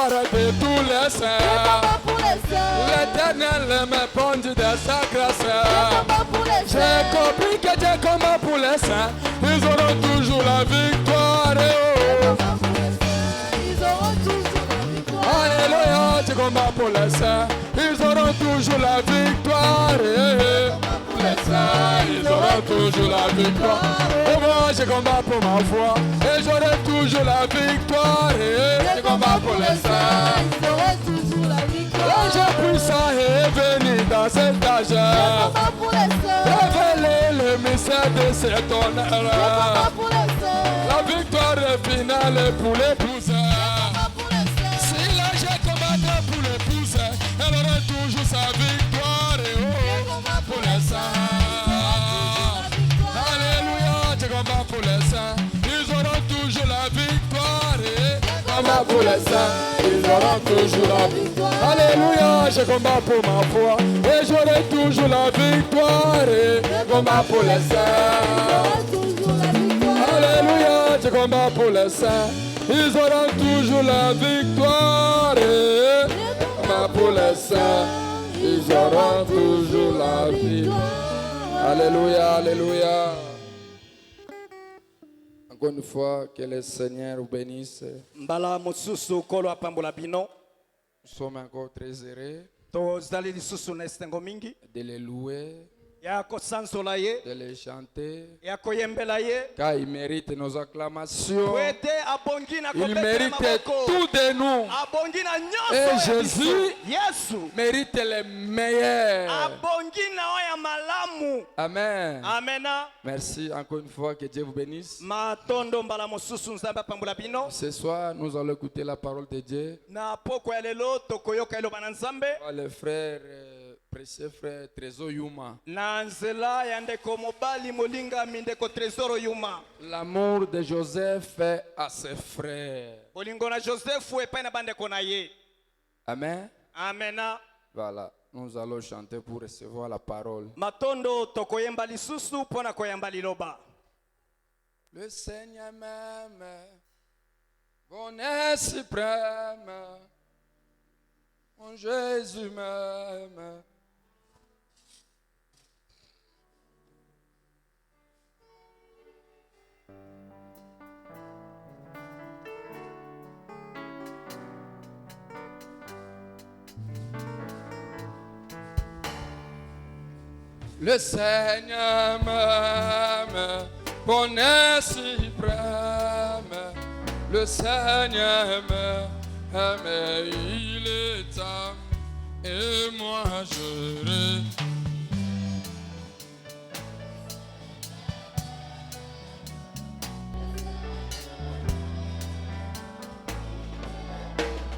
victoire de tous les saints. L'Éternel me pondit de sa grâce. J'ai compris que Dieu combat pour les saints. Ils auront toujours la victoire. Alléluia, Dieu combat pour les saints. Ils auront toujours la victoire. Les saints, ils auront toujours la victoire. Et moi, je combats pour ma foi. Et j'aurai toujours la victoire. Je combats pour les saints. Ils auront toujours la victoire. L'ange puissant est venu dans cet âge. Révéler le mystère de cet honneur. La victoire finale est pour l'épouse. Si l'ange combattra pour l'épouse, elle aura toujours sa victoire. Pour les saints. Alléluia, tu combats pour les saints. Ils auront toujours la victoire. Combat pour les saints. Ils auront toujours la victoire. Alléluia, je combats pour ma foi. Et j'aurai toujours la victoire. Combat pour les saints. Alléluia, je combats pour les saints. Ils auront toujours la victoire. Combat pour les saints. Ils auront toujours la vie. Alléluia, alléluia. Encore une fois, que le Seigneur vous bénisse. Nous sommes encore très heureux de les louer, de les chanter, car ils méritent nos acclamations. Ils méritent tout de nous. Et Jésus mérite les meilleurs. Amen. Merci encore une fois, que Dieu vous bénisse. Ce soir, nous allons écouter la parole de Dieu. Le frère, précieux frère Trésor Yuma. L'amour de Joseph fait à ses frères. Amen. Voilà, nous allons chanter pour recevoir la parole. Le Seigneur m'aime, bonheur suprême, mon Jésus m'aime. Le Seigneur m'aime, bonheur suprême. Le Seigneur m'aime, il est âme, et moi je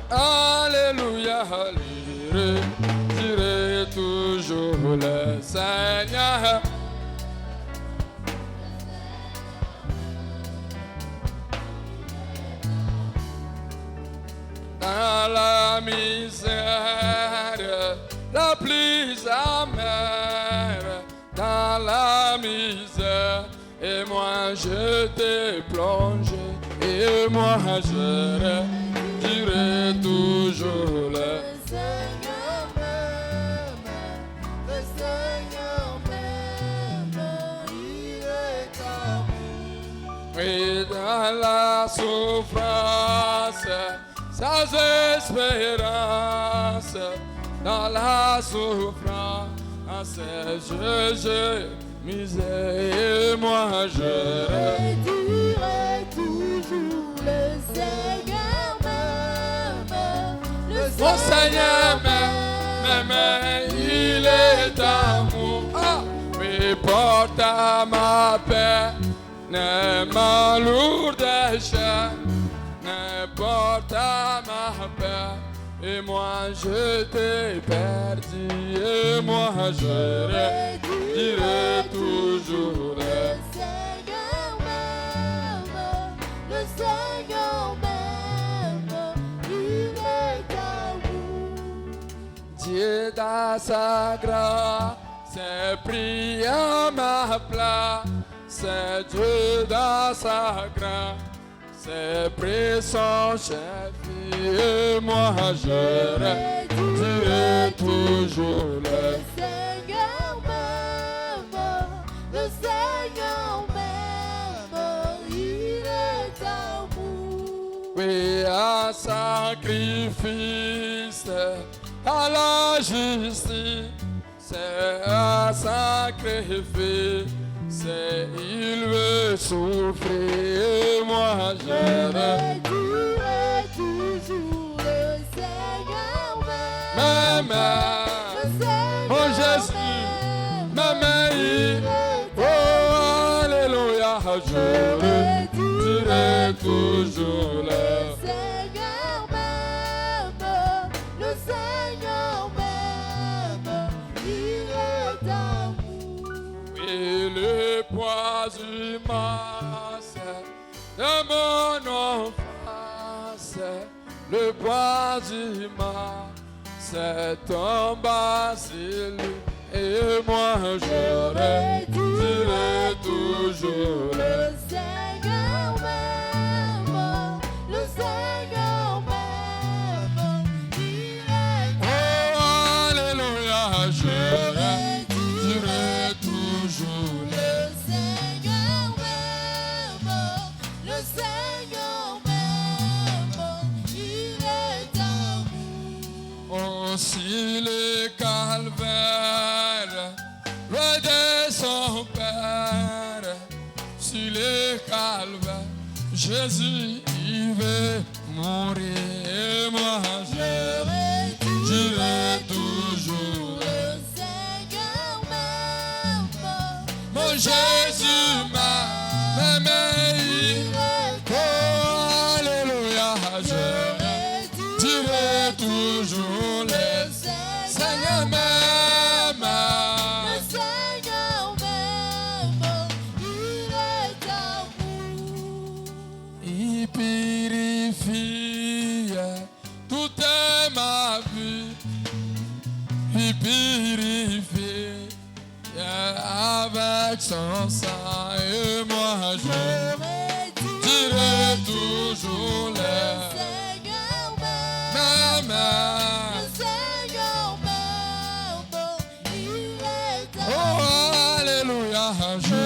Alléluia, alléluia, dirai toujours le Seigneur. Dans la misère la plus amère, dans la misère, et moi je t'ai plongé, et moi je dirai toujours le Seigneur m'aime, le Seigneur m'aime, il est amour. Et dans la souffrance, sans espérance, dans la souffrance, je misère, et moi je dirai toujours le Seigneur m'aime, le Mon Seigneur m'aime, il est amour. Oui, porte à ma peine, ma lourde chaîne, porte à ma peine. Et moi je t'ai perdu, et moi je dirai toujours le Seigneur m'aime, le Seigneur m'aime, il est amour. Dieu dans sa grâce pris à ma place, Dieu dans sa grâce pris son chef et moi je dirai toujours Le le Seigneur m'aime, le Seigneur m'aime, il est amour. oui, un sacrifice à la justice, c'est un sacrifice, il veut souffrir et moi je Dirai toujours le Seigneur m'aime, m'aime. le Seigneur Oh Jésus, m'aime. Oh Alléluia, je dirai toujours le Seigneur m'aime, le Seigneur m'aime, il est amour. Et le poids du masse de mon enfance, le poids du masse tomba sur lui. Et moi je dirai toujours le Le Seigneur m'aime, le Seigneur m'aime, il est oh Alléluia, je dirai toujours le Le Seigneur m'aime, le Seigneur m'aime, il est amour. oh, si le calvaire, loin de son Père, si le calvaire, Jésus il veut mourir, et moi je dirai toujours Le Seigneur m'aime, mon Jésus m'aime. Oh Alléluia, je dirai toujours le Seigneur m'aime. Le Seigneur m'aime, il est amour. Il purifie toute ma vie. Il purifie avec son sang. Et moi je dirai toujours le Seigneur m'aime, m'aime. le Seigneur m'aime, il est Oh amour. Alléluia, je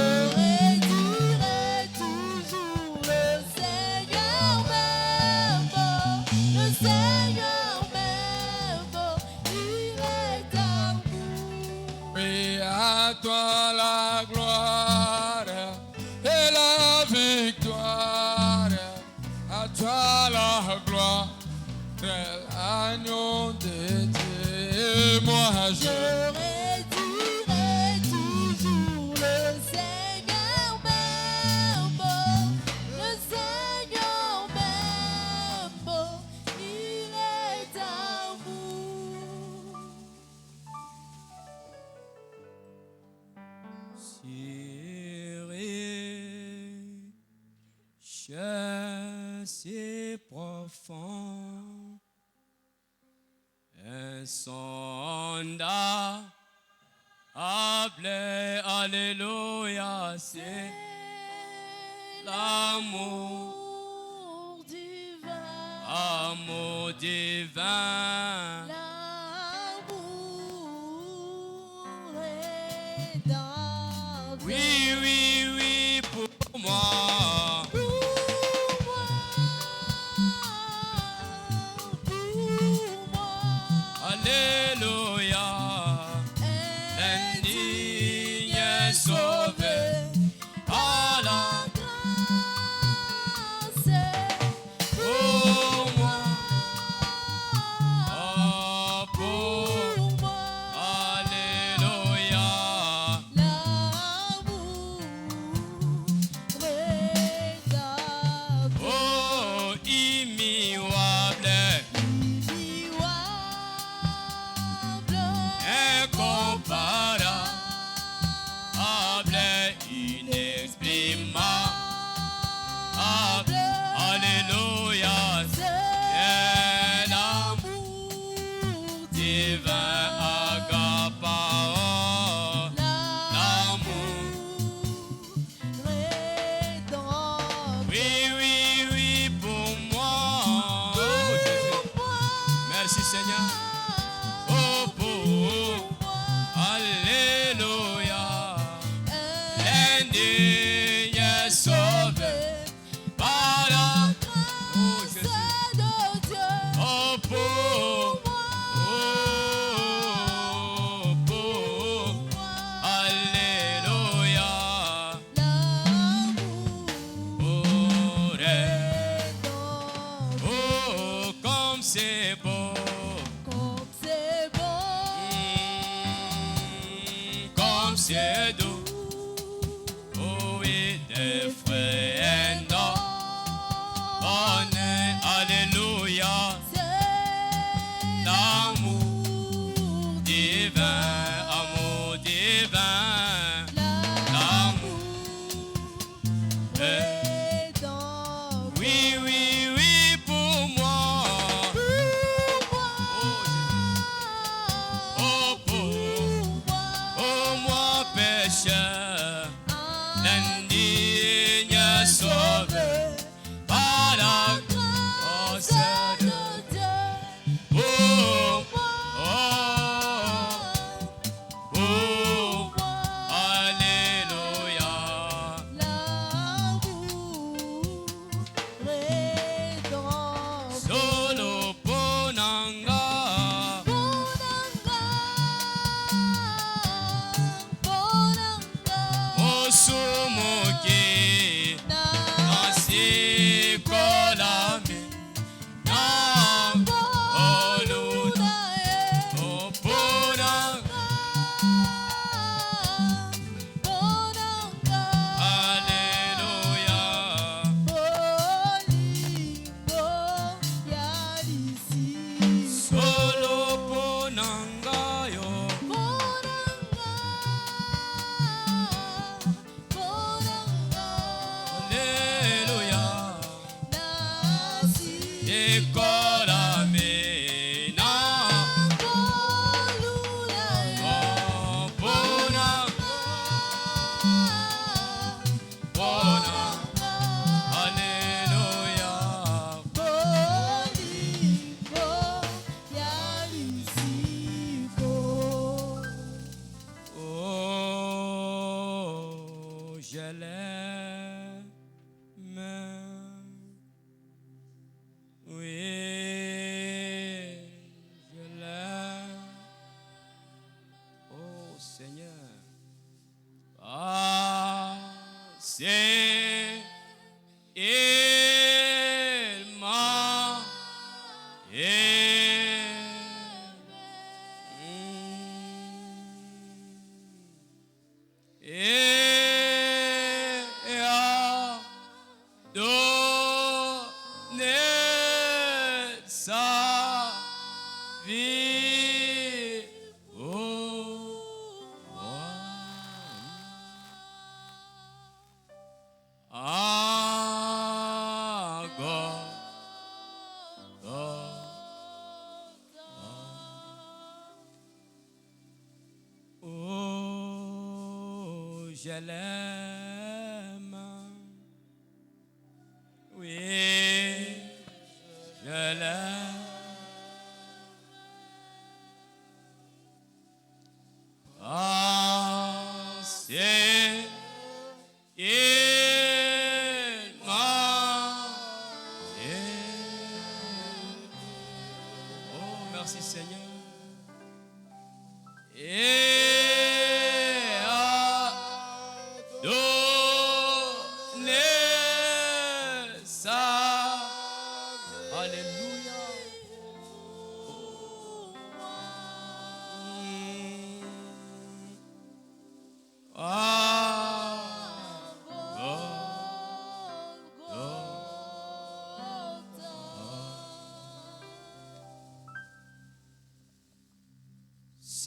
Dirai toujours le Seigneur m'aime, le Seigneur m'aime, il est amour. oui, à toi la gloire et la victoire, à toi la gloire, l'agneau de Dieu, et moi je Dirai toujours le Seigneur m'aime, le Seigneur m'aime, il est amour. Si profond, insondable, alléluia, c'est l'amour, divin, amour divin. l'amour rédempteur. Oui, oui, oui, pour moi. Alléluia, l'indigne sauvé à la pour moi, oh, pour Alléluia, oh, immuable, incomparable, inexprimable, alléluia, c'est l'amour divin agapao, l'amour, oui, oui, oui, pour moi, oh Jésus. Je l'aime. Oui, je l'aime. Assez, il m'a aimé. Oh, merci Seigneur. Et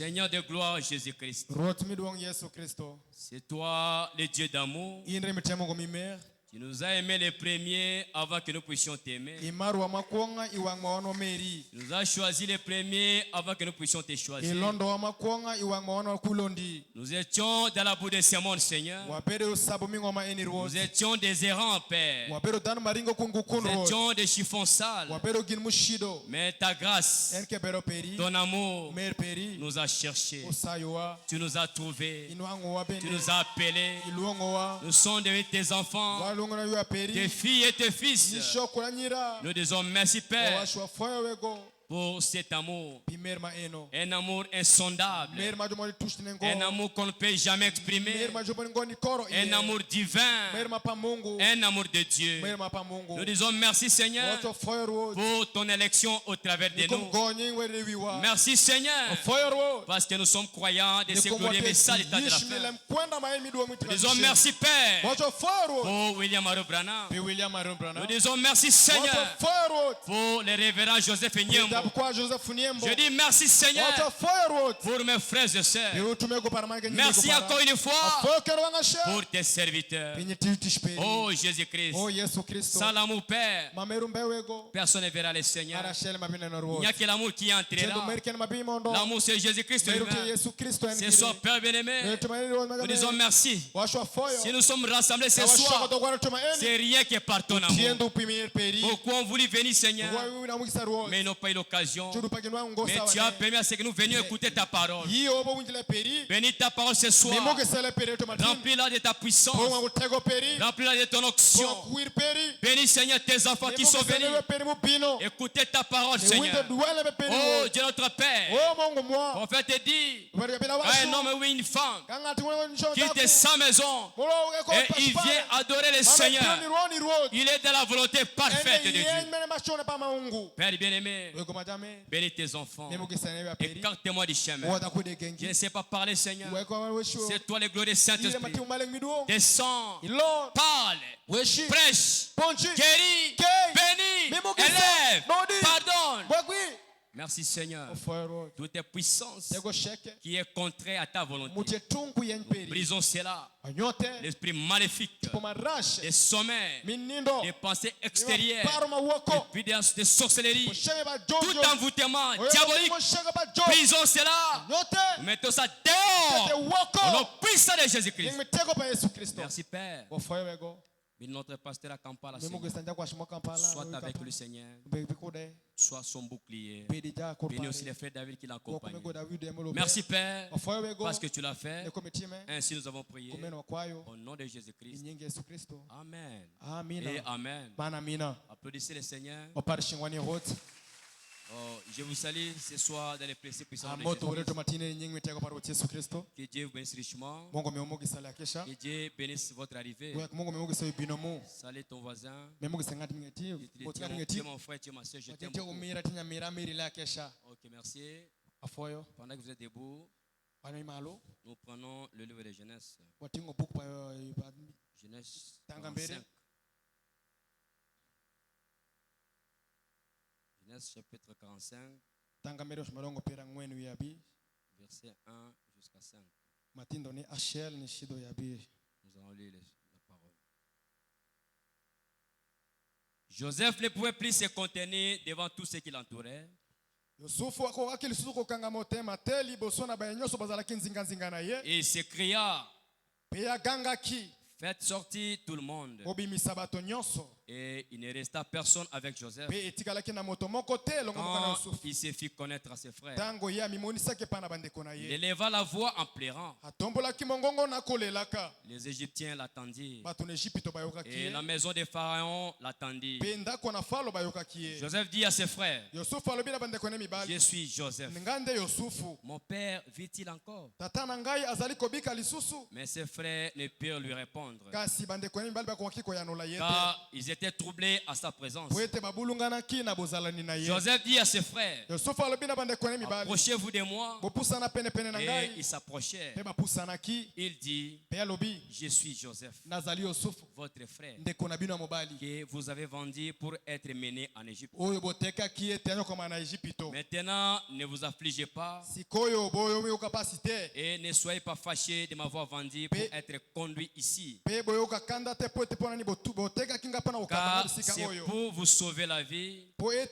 Seigneur de gloire Jésus-Christ, c'est toi le Dieu d'amour. Tu nous as aimés les premiers avant que nous puissions t'aimer. imaru amakuonga iwang maono meri Tu nous as choisis les premiers avant que nous puissions te choisir. ilondo amakuonga iwang maono kulondi Nous étions dans la boue de ce monde, Seigneur. wapere usabu mingoma enirwo Nous étions des errants, Père. wapere dan maringo Nous kungukunro étions des chiffons sales. wapere gin mushido Mais ta grâce, enke bero peri ton amour mer peri nous a cherchés. usayowa Tu nous as trouvés. inwango wa Tu bene nous as appelés. iluongo wa Nous sommes devenus tes enfants, walungo na yua tes peri filles et tes fils. nishoko la nyira Nous disons merci, Père, washwa foyo wego pour cet amour. pimer ma eno Un amour insondable. mer ma jomoni tushtinengo Un amour qu'on ne peut jamais exprimer. mer ma jomoni ngoni koro Un amour divin. mer ma pa Mungu Un amour de Dieu. mer ma pa Mungu Nous disons merci, Seigneur, wacho foyo ro pour ton élection au travers de nikom nous. gonyi were wiwa Merci, Seigneur, foyo ro parce que nous sommes croyants de ce glorieux message du temps de la fin. kwenda maemi duo Nous disons merci, Père, wacho foyo ro pour William Arobranham. pe William Arumbrana Nous disons merci, wacho Seigneur, foyo ro pour le révérend Joseph Nyembo. ndabu kwa Joseph Niembo Je dis merci, Seigneur, wacho foyo ro pour mes frères et sœurs. Yo tumeko para manke nyingi Merci encore une fois foyo kero wangasha pour tes serviteurs. pinyi tishpe Oh Jésus-Christ, oh Yesu Kristo sans l'amour, Père, mameru mbewego personne ne verra le Seigneur. ara shele mabine no ro Il n'y a que l'amour qui Tendo entrera. merken mabimondo L'amour, c'est Jésus-Christ meru ke lui-même. Yesu Kristo C'est son Père bien-aimé. Nous disons merci. washwa foyo Si nous sommes rassemblés ce washwa soir, to gwana tuma eni c'est rien que par ton amour. tiendo pimir peri Beaucoup ont voulu venir, Seigneur, wa na mukisa ro mais ils n'ont pas eu l'occasion. chudu pakinwa ngo Mais sawa tu as permis à ce que nous venions écouter ta parole. yi obo wunjile peri Bénis ta parole ce soir. nimuke sele peri to matin Remplis-la de ta puissance. po wangu tego peri Remplis-la de ton onction. po kuir peri Bénis, Seigneur, tes enfants qui sont venus. peri mupino Écoutez ta parole, ni winde Seigneur. duwele be peri Oh Dieu notre Père. oh Mungu mwa Prophète te dit, bari pela quand un homme ou une femme kanga tiwele njo quitte sa maison et il vient adorer le Seigneur, il est dans la volonté parfaite de Dieu. Père bien-aimé, bénis tes enfants. Écarte-moi du chemin. Je ne sais pas parler, Seigneur. C'est toi le glorieux Saint-Esprit. Descends, parle, prêche, guéris, bénis, élève, pardonne. Merci, Seigneur. Toute puissance qui est contraire à ta volonté, brisons cela. L'esprit maléfique, des sommets, des pensées extérieures, des sorcelleries, tout envoûtement diabolique, brisons cela. Mettons ça dehors au nom puissant de Jésus-Christ. Merci, Père. Notre pasteur à Kampala, soit avec le Seigneur, soit son bouclier. Bénis aussi les frères David qui l'accompagnent. Merci, Père, parce que tu l'as fait. Ainsi nous avons prié. Au nom de Jésus-Christ. Amen. Et Amen. Applaudissez le Seigneur. Oh, je vous salue ce soir dans les précieux puissants de Jésus-Christ. Que Dieu vous bénisse richement. Que Dieu bénisse votre arrivée. Salut ton voisin. Tu es mon frère, tu es ma soeur, je t'aime beaucoup. Ok, merci. Pendant que vous êtes debout, nous prenons le livre de Genèse. Genèse 45. Genèse chapitre 45, verset 1 jusqu'à 5. Nous allons lire la parole. Joseph ne pouvait plus se contenir devant tout ce qui l'entourait. Et il s'écria, faites sortir tout le monde. Et il ne resta personne avec Joseph. Quand il se fit connaître à ses frères, il éleva la voix en pleurant. Les Égyptiens l'attendirent. Et la maison de Pharaon l'attendit. Joseph dit à ses frères, je suis Joseph. Mon père vit-il encore? Mais ses frères ne purent lui répondre, car ils étaient troublés à sa présence. Joseph dit à ses frères, approchez-vous de moi. Et ils s'approchèrent. Il dit, je suis Joseph, votre frère, que vous avez vendu pour être mené en Égypte. Maintenant, ne vous affligez pas et ne soyez pas fâchés de m'avoir vendu pour être conduit ici. Car c'est pour vous sauver la vie que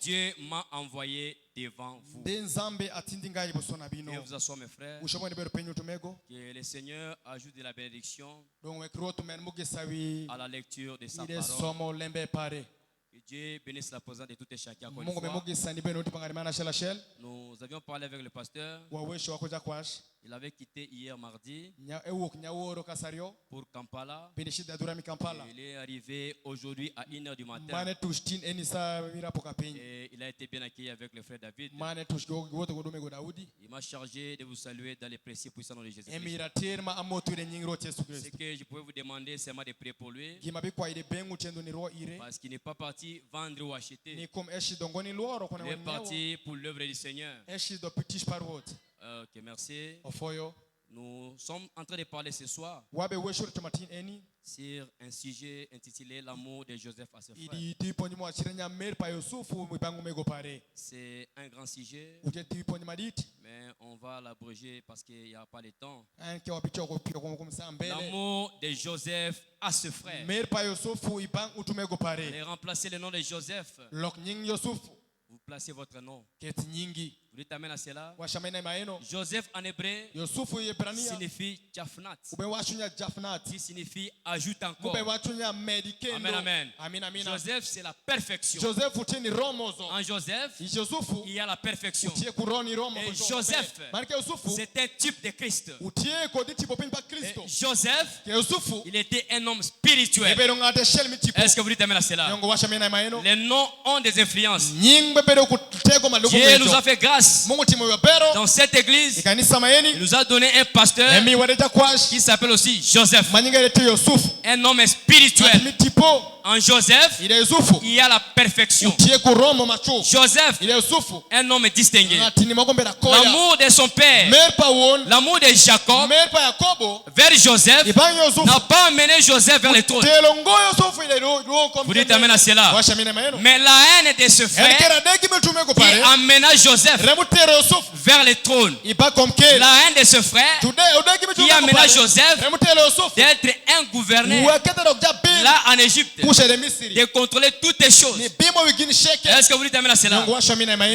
Dieu m'a envoyé devant vous. Et vous asseoir, mes frères. Que le Seigneur ajoute de la bénédiction à la lecture de sa parole. Que Dieu bénisse la présence de tout et chacun. Nous avions parlé avec le pasteur. Il avait quitté hier mardi pour Kampala. Il est arrivé aujourd'hui à 1h du matin. Et il a été bien accueilli avec le frère David. Il m'a chargé de vous saluer dans les précieux puissants noms de Jésus. Ce que je pouvais vous demander, c'est de prier pour lui. Parce qu'il n'est pas parti vendre ou acheter. Il est parti pour l'œuvre du Seigneur. Ok, merci. Nous sommes en train de parler ce soir sur un sujet intitulé l'amour de Joseph à ses frères. C'est un grand sujet, mais on va l'abréger parce qu'il n'y a pas de temps. L'amour de Joseph à ses frères. Et remplacer le nom de Joseph. Vous placez votre nom. Vous dites amen à cela. Joseph en hébreu signifie Jafnat, qui signifie ajoute encore. Amen, amen. Joseph, c'est la perfection. En Joseph, il y a la perfection. Et Joseph, c'est un type de Christ. Et Joseph, il était un homme spirituel. Est-ce que vous dites amen à cela? Les noms ont des influences. Dieu nous a fait grâce. Dans cette église, il nous a donné un pasteur qui s'appelle aussi Joseph, un homme spirituel. En Joseph, il y a la perfection. Joseph, un homme distingué. L'amour de son père, l'amour de Jacob vers Joseph n'a pas amené Joseph vers le trône. Vous dites amen à cela. Mais la haine de ce frère qui amena Joseph vers le trône. La haine de ce frère qui amena Joseph d'être un gouverneur là en Égypte, de contrôler toutes les choses. Est-ce que vous dites amen à cela?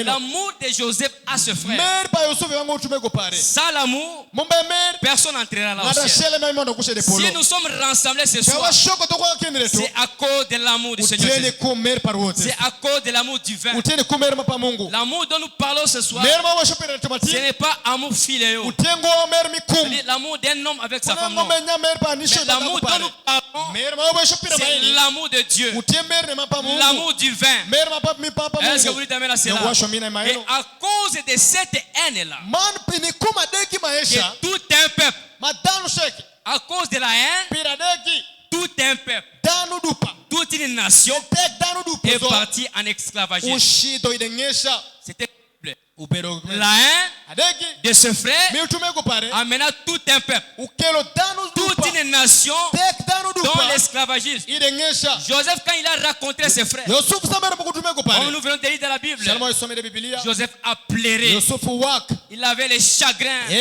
L'amour de Joseph à ce frère. Sans l'amour, personne n'entrera là au ciel. Si nous sommes rassemblés ce soir, c'est à cause de l'amour du Seigneur Jésus. C'est à cause de l'amour divin. L'amour dont nous parlons ce soir, ce n'est pas amour filéo. L'amour d'un homme avec sa femme. Mais l'amour dont nous parlons, c'est l'amour de Dieu. L'amour divin. Est-ce que vous dites amen à cela? Et à cause de cette haine-là, que tout un peuple, à cause de la haine, tout un peuple, toute une nation est partie en esclavagisme. C'était la haine de ce frère amena tout un peuple, toute une nation dans l'esclavagisme. Joseph, quand il a rencontré ses frères, comme nous venons de lire dans la Bible, Joseph a pleuré. Il avait les chagrins, il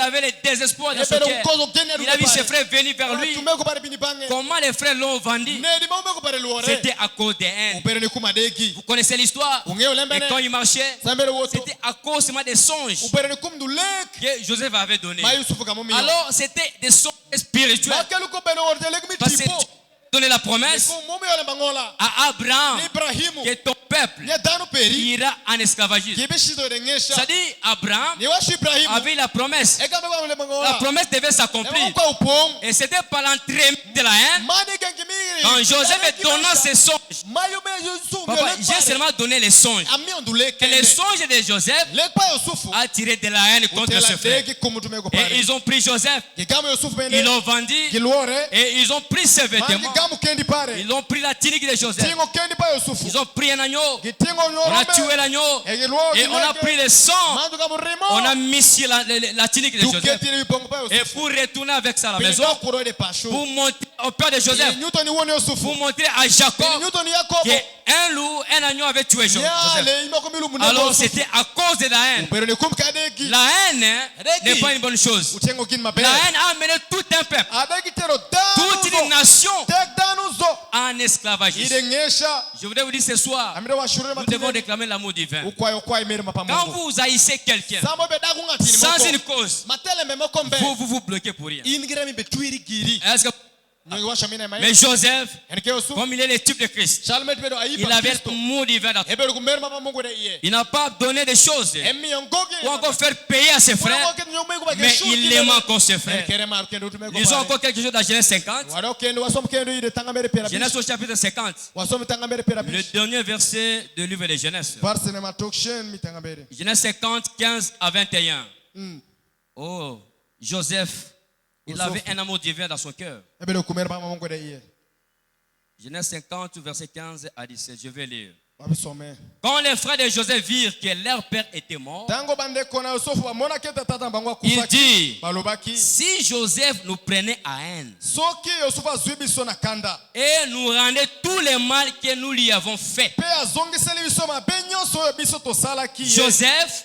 avait les désespoirs dans son cœur. Il a vu ses frères venir vers lui. Comment les frères l'ont vendu? C'était à cause des haines. Vous connaissez l'histoire? Et quand il marchait, c'était à cause des songes que Joseph avait donné. Alors c'était des songes spirituels. Parce que donné la promesse à Abraham que ton peuple ira en esclavagisme. C'est-à-dire Abraham avait la promesse. La promesse devait s'accomplir. Et c'était par l'entraînement de la haine. Quand Joseph est donnant ses songes, papa, j'ai seulement donné les songes. Que les songes de Joseph a tiré de la haine contre ses frères. Et ils ont pris Joseph, ils l'ont vendu, et ils ont pris ses vêtements. Ils ont pris la tunique de Joseph. Ils ont pris un agneau. On a tué l'agneau. Et on a pris le sang. On a mis sur la tunique de Joseph. Et pour retourner avec ça à la maison, pour montrer au père de Joseph, pour montrer à Jacob qu'un loup, un agneau avait tué Joseph. Alors c'était à cause de la haine. La haine n'est pas une bonne chose. La haine a amené tout un peuple, toute une nation en esclavagisme. Je voudrais vous dire ce soir, nous devons réclamer l'amour divin. Quand vous haïssez quelqu'un sans une cause, vous vous bloquez pour rien. Est-ce que mais Joseph, comme il est le type de Christ, il avait l'amour divin. Il n'a pas donné des choses pour encore faire payer à ses frères, mais il aime encore ses frères. Lisons encore quelque chose dans Genèse 50. Genèse au chapitre 50. Le dernier verset du livre de Genèse. Genèse 50, 15 à 21. Oh, Joseph, il avait un amour divin dans son cœur. Genèse 50, verset 15 à 17. Je vais lire. Quand les frères de Joseph virent que leur père était mort, ils dirent, si Joseph nous prenait à haine et nous rendait tous les mal que nous lui avons fait, Joseph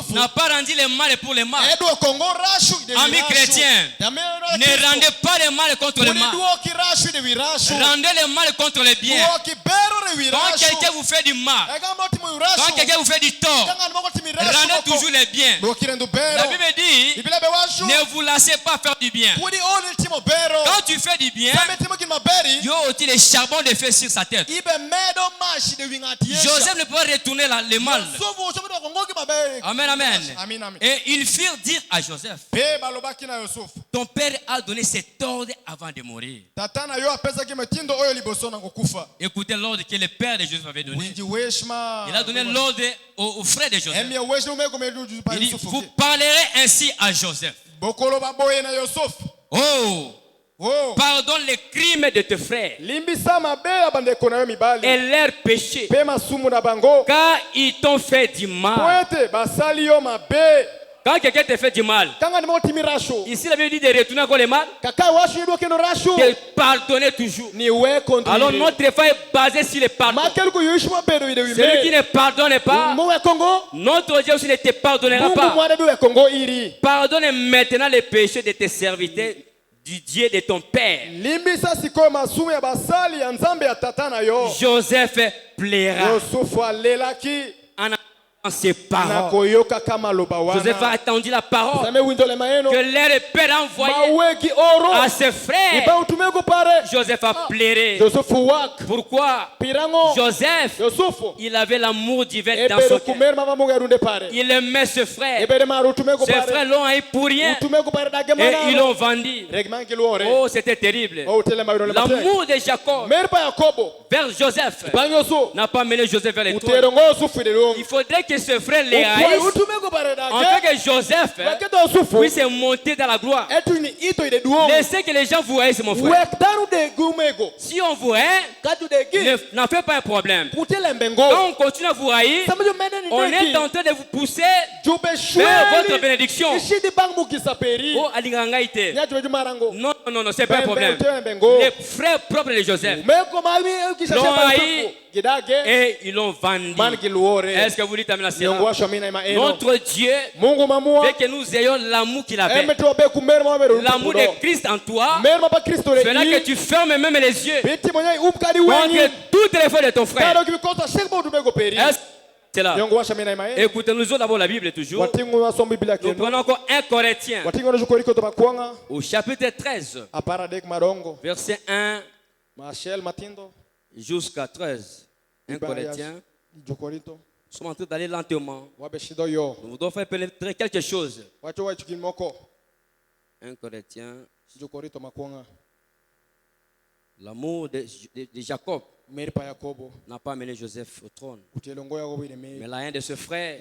n'a pas rendu le mal pour le mal. Amis chrétiens, ne rendez pas le mal contre le mal. Rendez le mal contre le bien. Quand quelqu'un vous fait du mal, quand quelqu'un vous fait du tort, rendez toujours le bien. La Bible dit, ne vous laissez pas faire du bien. Quand tu fais du bien, il y a aussi le charbon de feu sur sa tête. Joseph ne peut pas retourner le mal. Amen, amen. Et ils firent dire à Joseph, ton père a donné cet ordre avant de mourir. Écoutez l'ordre que le père de Joseph avait donné. Il a donné l'ordre aux frères de Joseph. Il dit, vous parlerez ainsi à Joseph. Oh, pardonne les crimes de tes frères et leurs péchés, car ils t'ont fait du mal. Quand quelqu'un te fait du mal, ici la Bible dit de retourner encore le mal, de pardonner toujours. Alors notre foi est basée sur le pardon. Celui qui ne pardonne pas, notre Dieu aussi ne te pardonnera pas. Pardonne maintenant les péchés de tes serviteurs, du Dieu de ton père. Joseph plaira en ses paroles. Joseph a attendu la parole que leur père a envoyée à ses frères. Joseph a pleuré. Pourquoi? Joseph, il avait l'amour divin dans son cœur. Il aimait ses frères. Ses frères l'ont haï pour rien et ils l'ont vendu. Oh, c'était terrible. L'amour de Jacob vers Joseph n'a pas mené Joseph vers les trônes. Il faudrait que ce frère les haïsse, en fait que Joseph puisse monter dans la gloire. Laissez que les gens vous haïssent, mon frère. Si on vous haït, n'en fait pas un problème. Quand on continue à vous haïr, on est en train de vous pousser vers votre bénédiction. Oh, Alingangaïte. Non, non, non, c'est pas un problème. Les frères propres de Joseph l'ont haï et ils l'ont vendu. Est-ce que vous dites amen à cela? Notre Dieu veut que nous ayons l'amour qu'il avait. L'amour de Christ en toi fera que tu fermes même les yeux contre toutes les fois de ton frère. Est-ce que c'est là? Écoutez, nous avons d'abord la Bible toujours. Nous prenons encore 1 Corinthiens au chapitre 13, verset 1 jusqu'à 13. 1 Corinthiens. Nous sommes en train d'aller lentement. Nous devons faire pénétrer quelque chose. 1 Corinthiens. L'amour de Jacob n'a pas amené Joseph au trône. Mais la haine de ce frère,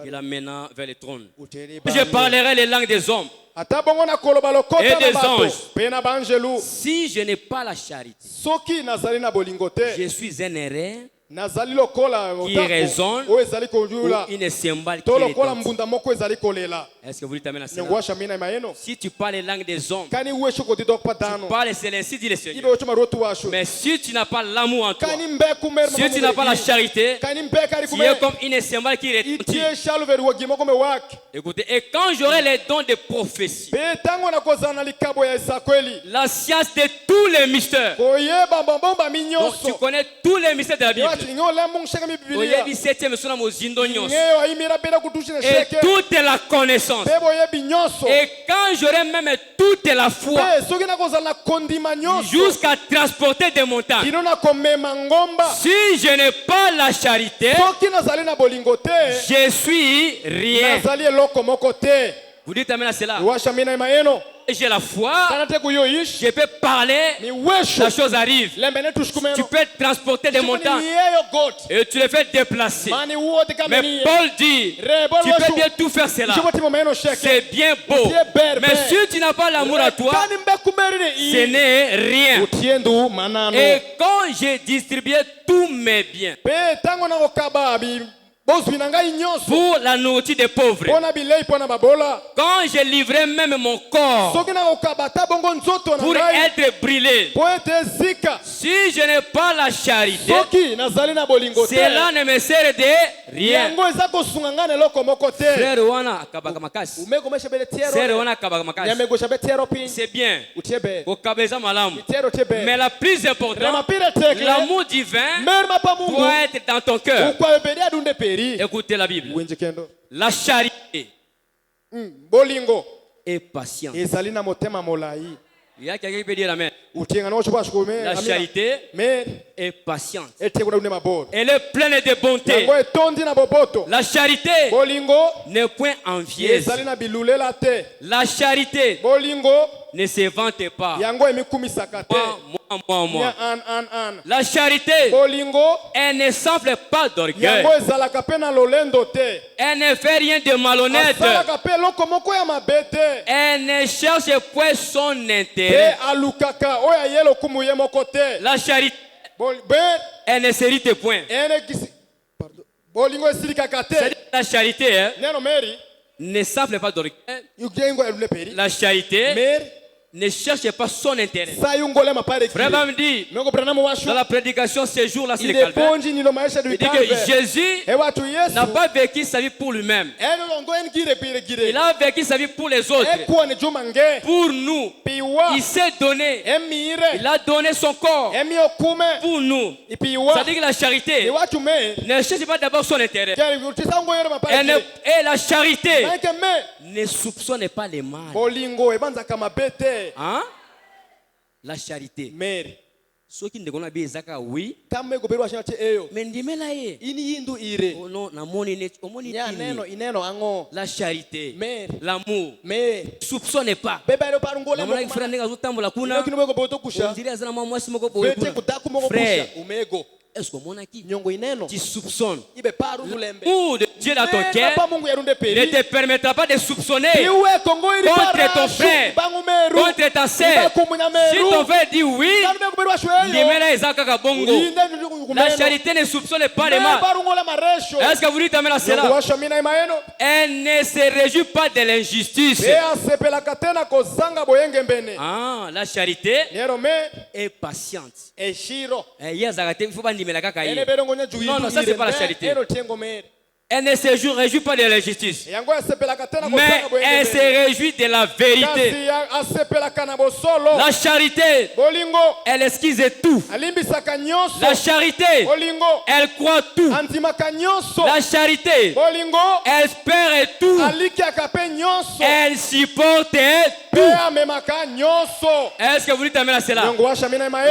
il l'amena vers le trône. Je parlerai les langues des hommes et des anges. Si je n'ai pas la charité, je suis un erreur qui raisonne ou une cymbale qui est. Est-ce que vous dites amen à cela? Si tu parles les langues des hommes, tu parles, c'est ainsi dit le Seigneur. Mais si tu n'as pas l'amour en toi, si tu n'as pas la charité, tu es comme une cymbale qui retentit. Écoutez, et quand j'aurai les dons de prophétie, la science de tous les mystères, donc tu connais tous les mystères de la Bible, et toute la connaissance. Et quand j'aurai même toute la foi jusqu'à transporter des montagnes, si je n'ai pas la charité, je suis rien. Vous dites amen à cela? J'ai la foi, je peux parler, la chose arrive. Tu peux transporter des montagnes et tu les fais déplacer. Mais Paul dit, tu peux bien tout faire cela. C'est bien beau. Mais si tu n'as pas l'amour à toi, ce n'est rien. Et quand j'ai distribué tous mes biens pour la nourriture des pauvres, quand j'ai livré même mon corps pour être brûlé, si je n'ai pas la charité, cela ne me sert de rien. Frère Wana akabaka makasi. Frère Wana akabaka makasi. C'est bien. Mais la plus importante, l'amour divin doit être dans ton cœur. Écoutez la Bible. La charité et patience. Il y a quelqu'un qui peut dire amen. La charité est patiente. Elle est pleine de bonté. La charité n'est point envieuse. La charité ne se vante pas. Moi. La charité, elle ne s'enfle pas d'orgueil. Elle ne fait rien de malhonnête. Elle ne cherche point son intérêt. La charité, elle ne s'hérite point. La charité, ne s'enfle pas d'orgueil. La charité ne cherche pas son intérêt. Frère me dit, dans la prédication ce jour-là, il dit que Jésus n'a pas vécu sa vie pour lui-même. Il a vécu sa vie pour les autres. Pour nous, il s'est donné. Il a donné son corps pour nous. C'est-à-dire que la charité ne cherche pas d'abord son intérêt. Et la charité ne soupçonne pas les mal. Hein? La charité. Ceux qui ne connaissent pas Zaka, oui. Mais oh non, la charité, l'amour, soupçonnez pas. Frère, est-ce que mon acquis, tu soupçonnes l'amour de Dieu dans ton cœur ne te permettra pas de soupçonner contre ton frère, contre ta sœur. Si ton frère dit oui, la charité ne soupçonne pas les mal. Est-ce que vous dites amen à cela? Elle ne se réjouit pas de l'injustice. Ah, la charité est patiente. Il faut pas dire non, ça c'est pas la charité. Elle ne se réjouit pas de l'injustice, mais elle se réjouit de la vérité. La charité, elle excuse tout. La charité, elle croit tout. La charité, elle espère tout. Elle supporte Est-ce que vous dites amen à cela?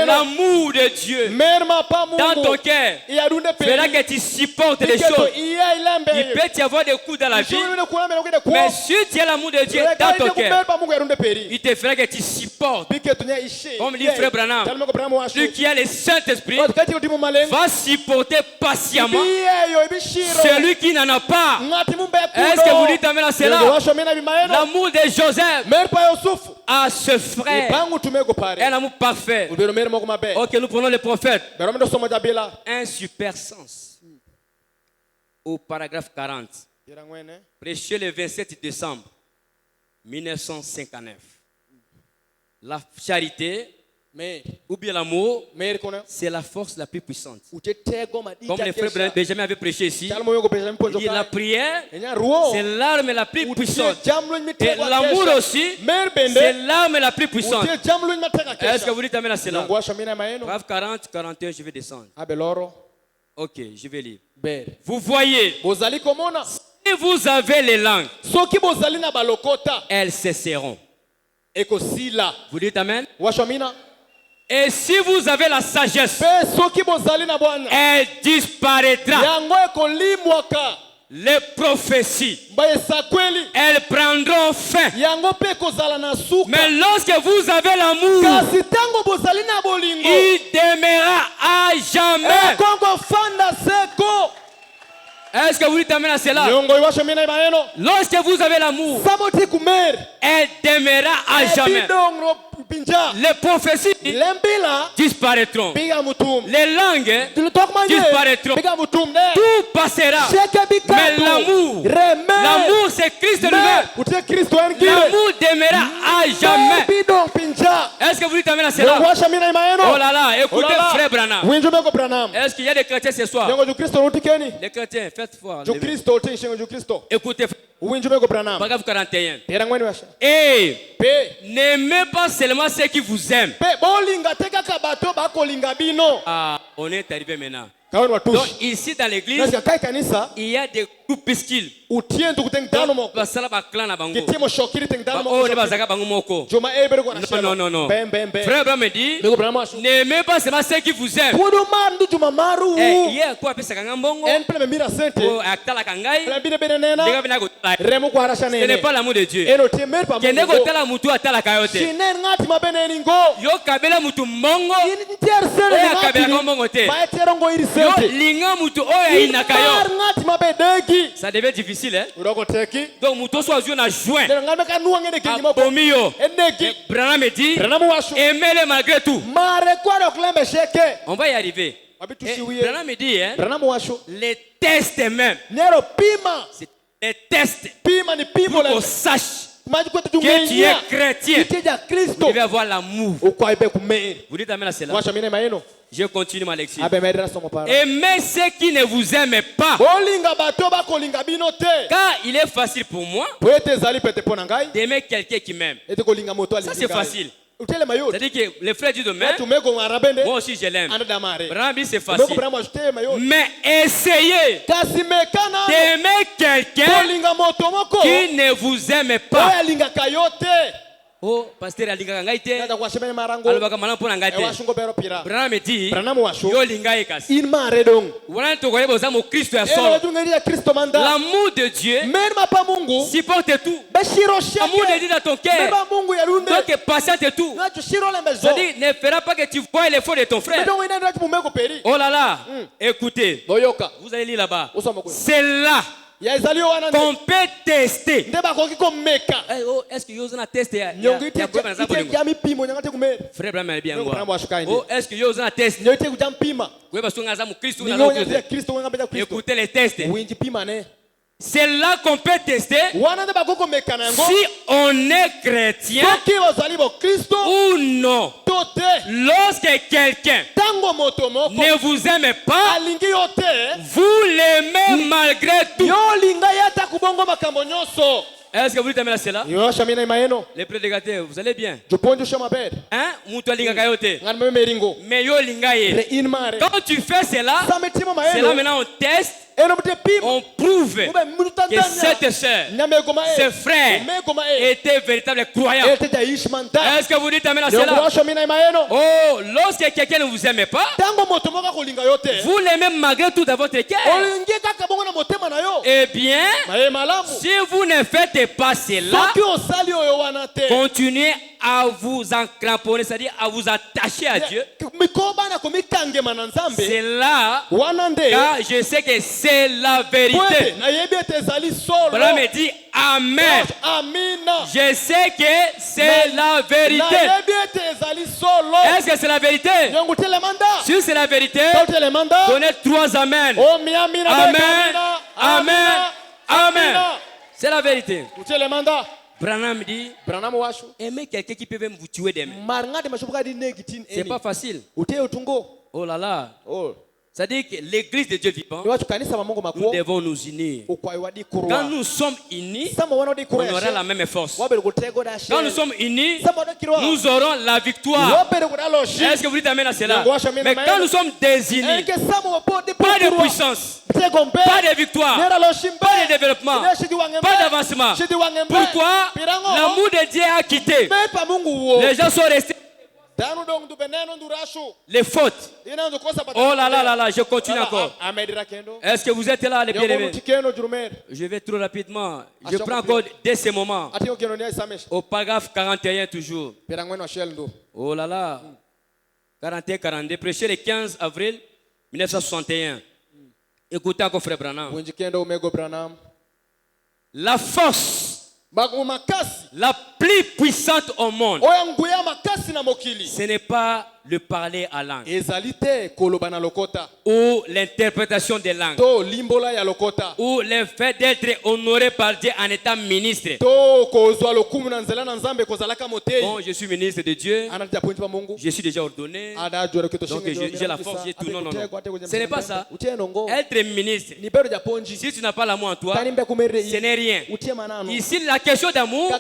L'amour de Dieu dans ton cœur fera que tu supportes les choses. Il peut y avoir des coups dans la vie, mais si tu as l'amour de Dieu dans ton cœur, il te fera que tu supportes. Comme dit Frère Branham, lui qui a le Saint-Esprit va supporter patiemment celui qui n'en a pas. Est-ce que vous dites amen à cela? L'amour de Joseph à ce frère, un amour parfait. Ok, nous prenons le prophète. Un super sens. Au paragraphe 40. Prêché le 27 décembre 1959. La charité, ou bien l'amour, c'est la force la plus puissante. Comme le frère Benjamin avait prêché ici, la prière, c'est l'arme la plus puissante. Et l'amour aussi, c'est l'arme la plus puissante. Est-ce que vous dites amen à cela? Paragraphe 40, 41, je vais descendre. Ok, je vais lire. Vous voyez, si vous avez les langues, elles cesseront. Vous dites amen? Et si vous avez la sagesse, elle disparaîtra. Les prophéties, elles prendront fin. Mais lorsque vous avez l'amour, il demeurera à jamais. Est-ce que vous dites amen à cela? Lorsque vous avez l'amour, elle demeurera à jamais. Les prophéties disparaîtront. Les langues disparaîtront. Tout passera. Mais l'amour c'est Christ lui-même. L'amour demeurera à jamais. Est-ce que vous dites amen à cela? Oh là là, écoutez Frère Branham. Est-ce qu'il y a des chrétiens ce soir? Les chrétiens, faites foi. Écoutez, paragraphe 41. Et n'aimez pas seulement ceux qui vous aiment. Ah, on est arrivé maintenant. Donc ici dans l'église, il y a des groupuscules. Non, non. Frère Abraham me dit, n'aimez pas seulement ceux qui vous aiment. Ce n'est pas l'amour de Dieu. Ça devient difficile, hein? Donc, Mouto soit à joint. Branham me dit, aimez-les malgré tout. On va y arriver. Branham me dit, hein, les tests même. C'est les tests pour qu'on sache que tu es chrétien. Vous devez avoir l'amour. Vous dites amen à cela? Je continue ma lecture. Aimez ceux qui ne vous aiment pas. Car il est facile pour moi d'aimer quelqu'un qui m'aime. Ça c'est facile. C'est-à-dire que les frères disent demain, moi aussi je l'aime. C'est facile. Mais essayez d'aimer quelqu'un qui ne vous aime pas. Oh, pasteur alinga ngaite. Alobaka malam pona ngate. Branham me dit, yo linga ekasi. Wana tokoye boza mo Kristo ya solo. L'amour de Dieu supporte tout. L'amour de Dieu dans ton cœur. Donc patiente tout. C'est-à-dire, ne fera pas que tu vois les fautes de ton frère. Oh là là, écoutez. Vous allez lire là-bas. C'est là qu'on peut tester. Est-ce que vous avez testé? Frère Branham est bien. Est-ce que vous avez testé? Écoutez les tests. C'est là qu'on peut tester si on est chrétien ou non. Lorsque quelqu'un ne vous aime pas, vous l'aimez malgré tout. Est-ce que vous dites amen à cela? Yosha mina imaeno. Les prédicateurs, vous allez bien? Juponjo shama ber. Hein? Mutu alinga kayote. Ngan me meringo. Mais yo lingaye. Re in mare. Quand tu fais cela, Sametima c'est là maeno. maintenant on teste, Eno mte pim. on prouve Ube que mutandanya. cette sœur, Nyame goma e. ses frères Me goma e. étaient véritables croyants. Ete ja ishmanta. Est-ce que vous dites amen à Yongo cela? washa mina imaeno. Oh, lorsque quelqu'un ne vous aime pas, Tango moto moka kolinga yote. vous l'aimez malgré tout dans votre cœur. Olingi kaka bongo na motema na yo. Eh bien, Maye malamu. si vous ne faites pas cela, Soki osali oyo wana te. continuez à vous encramponner, c'est-à-dire à vous attacher à Dieu. Mikoba na komikangema na Nzambe. C'est là, Wana nde. car je sais que c'est la vérité. Kwete na yebi ete ezali solo. Voilà me dit Amen. Amina. Je sais que c'est la vérité. Na yebi ete ezali solo. Est-ce que c'est la vérité? Nyongo telemanda. Si c'est la vérité, Telemanda. donnez 3 Amen. Oh mi amina. Amen. Amina. Amen. Amen. Amina. C'est la vérité. Telemanda. Branham dit, Branham washu. aimez quelqu'un qui peut même vous tuer des mains. Marngade mashubuka di negitin. C'est pas facile. Ute utungo. Oh là là. Oh. C'est-à-dire que l'église de Dieu vivant, Ni wachu kanisa mamungu nous makuo. devons nous unir. Ukwaiwadi kurwa. Quand nous sommes unis, Sama wana di on kurwa. aura la même force. Wabel kutego da she. Quand nous sommes unis, Sama wana kirwa. nous aurons la victoire. Wabel kudalo shi. Est-ce que vous dites amen à cela? Mais quand nous sommes désunis, Eke sama wapo di pas de kurwa. puissance, Tegombe. pas de victoire, Nera lo shimbe. pas de développement, Shidi wangembe. pas d'avancement. Shidi wangembe. Pourquoi? Pirango. L'amour de Dieu a quitté. Mepa Mungu wo. Les gens sont restés. Danu dong du beneno ndurashu. Les fautes. Ina ndo kosa Oh là là là là, je continue encore. Amedira kendo. Est-ce que vous êtes là, les bien-aimés? Tikeno jurumer. Je vais trop rapidement. Je prends encore dès ce moment. Ati okeno ni samesh. Au paragraphe 41 toujours. Pirango no shell ndo. Oh là là. 41-42. Prêché le 15 avril 1961. Écoutez encore frère Branham. Bunjikendo umego Branham. La force la plus puissante au monde, ce n'est pas le parler à langue ou l'interprétation des langues ou le fait d'être honoré par Dieu en étant ministre. Bon, je suis ministre de Dieu, je suis déjà ordonné, donc j'ai la force, j'ai tout. Non, non, non. Ce n'est pas ça. Être ministre, si tu n'as pas l'amour en toi, ce n'est rien. Ici, la question d'amour,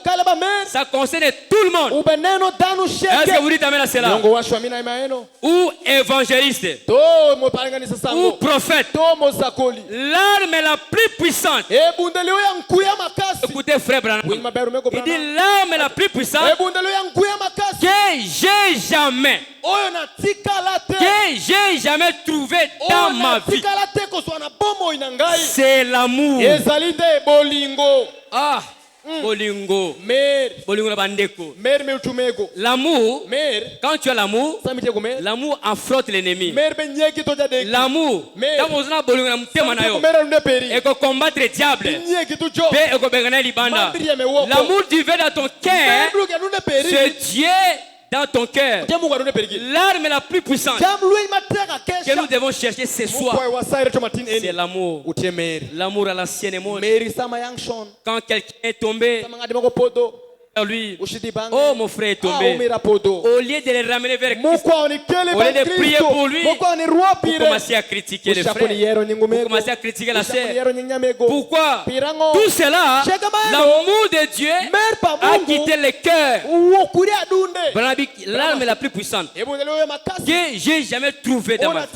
ça concerne tout le monde. Est-ce que vous dites amen à cela? Ou évangéliste, ou prophète, l'arme la plus puissante. Écoutez frère Branham, il dit l'arme la plus puissante que j'ai jamais trouvé dans ma vie, c'est l'amour. Ah, bolingo, bolingo na bandeko. L'amour, quand tu as l'amour, l'amour affronte l'ennemi. L'amour, quand vous avez bolingo na mutema na yo, et que combattre le diable, et que bengana libanda. L'amour divin dans ton cœur, c'est Dieu dans ton cœur. L'arme la plus puissante que nous devons chercher ce soir, c'est l'amour. L'amour à l'ancienne mode. Quand quelqu'un est tombé, lui, oh mon frère est tombé, au lieu de le ramener vers Christ, au lieu de prier pour lui, vous commencez à critiquer le frère, vous commencez à critiquer la sœur. Pourquoi? Tout cela, l'amour de Dieu a quitté le cœur. L'arme la plus puissante que j'ai jamais trouvée dans ma vie,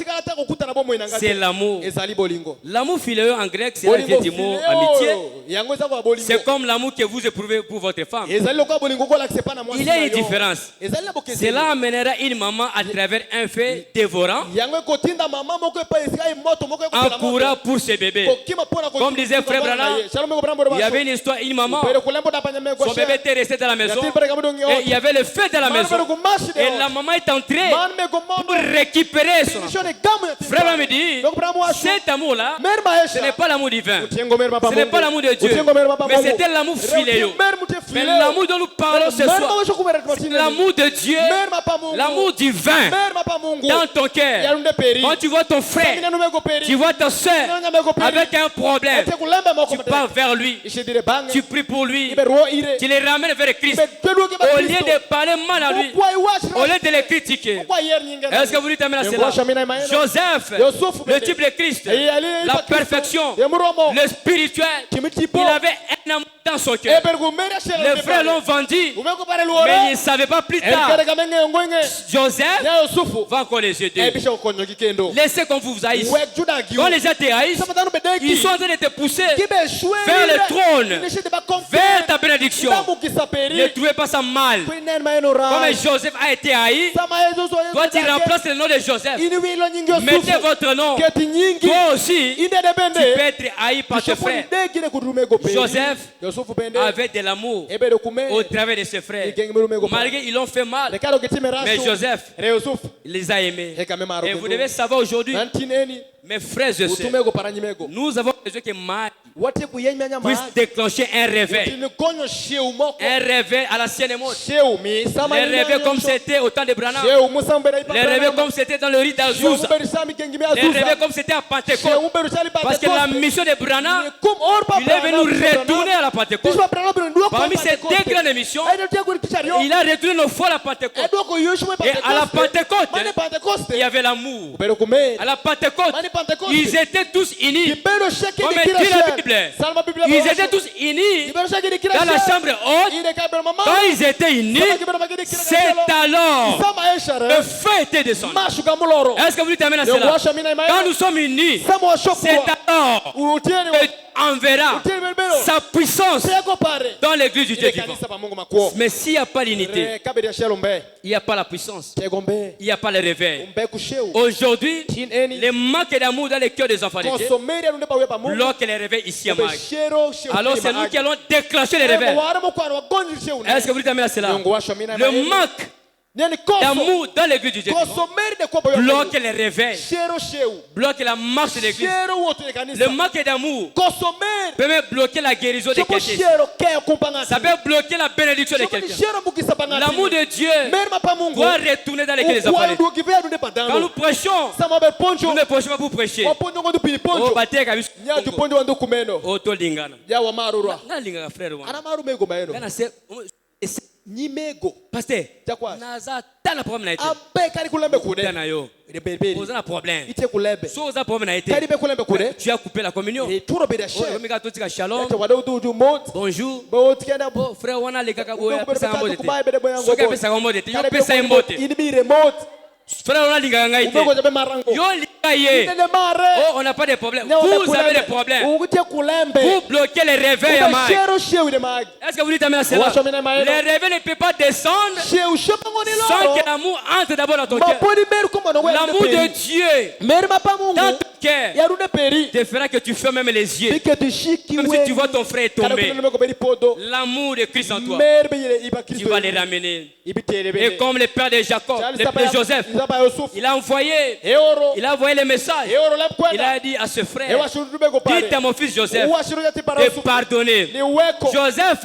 c'est l'amour. L'amour philéo en grec, c'est la vieille du mot amitié. C'est comme l'amour que vous éprouvez pour votre femme. Il y a une différence. Cela amènera une maman à travers un fait dévorant en courant pour ses bébés. Comme disait frère Branham, il y avait une histoire, une maman, son bébé était resté dans la maison et il y avait le feu dans la maison et la maman est entrée pour récupérer son enfant. Frère me dit, cet amour-là, ce n'est pas l'amour divin, ce n'est pas l'amour de Dieu, mais c'était l'amour philéo. Mais l'amour dont nous parlons ce soir, c'est l'amour de Dieu, l'amour divin dans ton cœur. Quand tu vois ton frère, tu vois ta soeur avec un problème, tu pars vers lui, tu pries pour lui, tu les ramènes vers Christ. Au lieu de parler mal à lui, au lieu de les critiquer. Est-ce que vous dites amen à cela? Joseph, le type de Christ, la perfection, le spirituel, il avait un dans son cœur. Les frères l'ont vendu, mais ils ne savaient pas plus tard. Joseph va encore les aider. Laissez qu'on vous haïsse. Quand les gens te haïssent, ils sont en train de te pousser vers le trône, vers ta bénédiction. Ne trouvez pas ça mal. Comme Joseph a été haï, toi tu remplaces le nom de Joseph. Mettez votre nom. Toi aussi, tu peux être haï par tes frères. Joseph avait de l'amour au travers de ses frères. Malgré ils l'ont fait mal, mais Joseph les a aimés. Et vous devez savoir aujourd'hui, mes frères et sœurs, nous avons besoin que Marie puisse déclencher un réveil. Un réveil à la sienne mode. Les réveils comme c'était au temps de Branham. Les réveils comme c'était dans le rite d'Azusa. Les réveils comme c'était à Pentecôte. Parce que la mission de Branham, il est venu retourner à la Pentecôte. Parmi ces deux grandes missions, il a retourné nos fois à la Pentecôte. Et à la Pentecôte, il y avait l'amour. À la Pentecôte, ils étaient tous unis. Comme dit la Bible, ils étaient tous unis dans la chambre haute. Quand ils étaient unis, c'est alors le feu était descendu. Est-ce que vous dites amen à cela? Quand nous sommes unis, c'est alors on verra sa puissance dans l'église du Dieu vivant. Mais s'il n'y a pas l'unité, il n'y a pas la puissance, il n'y a pas le réveil. Aujourd'hui, le manque d'amour dans les cœurs des enfants de Dieu bloque les réveils ici à Marie. Alors c'est nous qui allons déclencher les réveils. Est-ce que vous dites amen à cela? Le manque d'amour dans l'église du Dieu bloque les réveils, bloque la marche de l'église. Le manque d'amour peut même bloquer la guérison de quelqu'un. Ça peut bloquer la bénédiction de quelqu'un. L'amour de Dieu doit retourner dans l'église des enfants de Dieu. Quand nous prêchons, nous ne prêchons pas pour prêcher. Oh, battez avec oh, to lingana. Na lingana frère wana. Gana se pasteur, naza tana problème na été. Tana yo. Vous avez un problème. Si vous avez un problème, tu as coupé la communion. Shalom. Bonjour. Oh, frère, on a les caca. Frère, on a l'inganga été. Yo l'ingaya. Oh, on n'a pas de problème. Vous avez des problèmes. Vous bloquez les réveils à Maï. Est-ce que vous dites amen à cela? Les réveils ne peuvent pas descendre sans que l'amour entre d'abord dans ton cœur. L'amour de Dieu dans ton cœur te fera que tu fermes même les yeux. Même si tu vois ton frère tomber, l'amour de Christ en toi, tu vas les ramener. Et comme le père de Jacob, le père de Joseph, il a envoyé les messages. Il a dit à ce frère, dites à mon fils Joseph de pardonner. Joseph,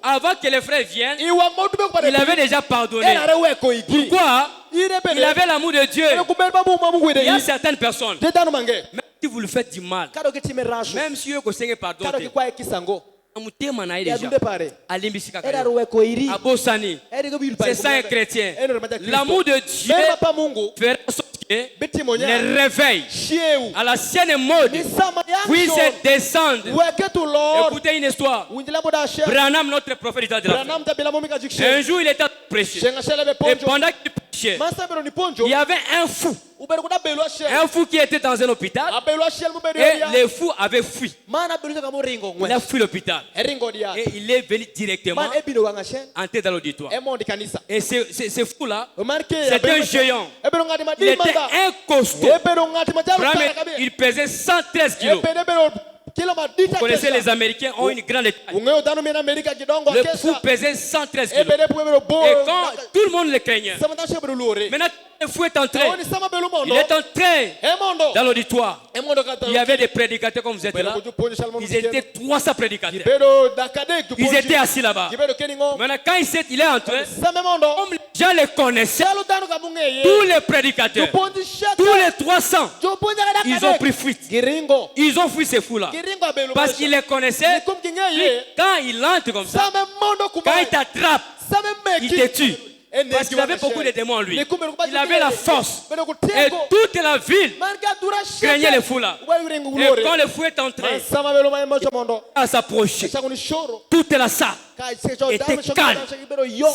avant que les frères viennent, il avait déjà pardonné. Pourquoi? Il avait l'amour de Dieu. Il y a certaines personnes, même si vous le faites du mal, même si vous avez pardonné, c'est ça un chrétien. L'amour de Dieu fera en sorte que les réveils à la sienne mode puissent descendre. Écoutez une histoire. Branham, notre prophète de la fin, un jour il était prêché. Et pendant qu'il prêchait, il y avait un fou. Un fou qui était dans un hôpital. Et le fou avait fui. Il a fui l'hôpital. Et il est venu directement entrer dans l'auditoire. Et ce fou-là, c'était un géant. Il était un costaud. Il pesait 113 kilos. Vous connaissez, les Américains ont une grande taille. Le fou pesait 113 kilos. Et quand tout le monde le craignait, maintenant le fou est entré. Il est entré dans l'auditoire. Il y avait des prédicateurs comme vous êtes là. Ils étaient 300 prédicateurs. Ils étaient assis là-bas. Maintenant quand il est entré, comme les gens les connaissaient, tous les prédicateurs, tous les 300, ils ont pris fuite. Ils ont fui ces fous-là. Parce qu'ils les connaissaient. Quand il entre comme ça, quand il t'attrape, il te tue. Parce qu'il avait beaucoup de démons en lui. Il avait la force. Et toute la ville craignait les fous là. Et quand le fou est entré à s'approcher, toute la salle était calme.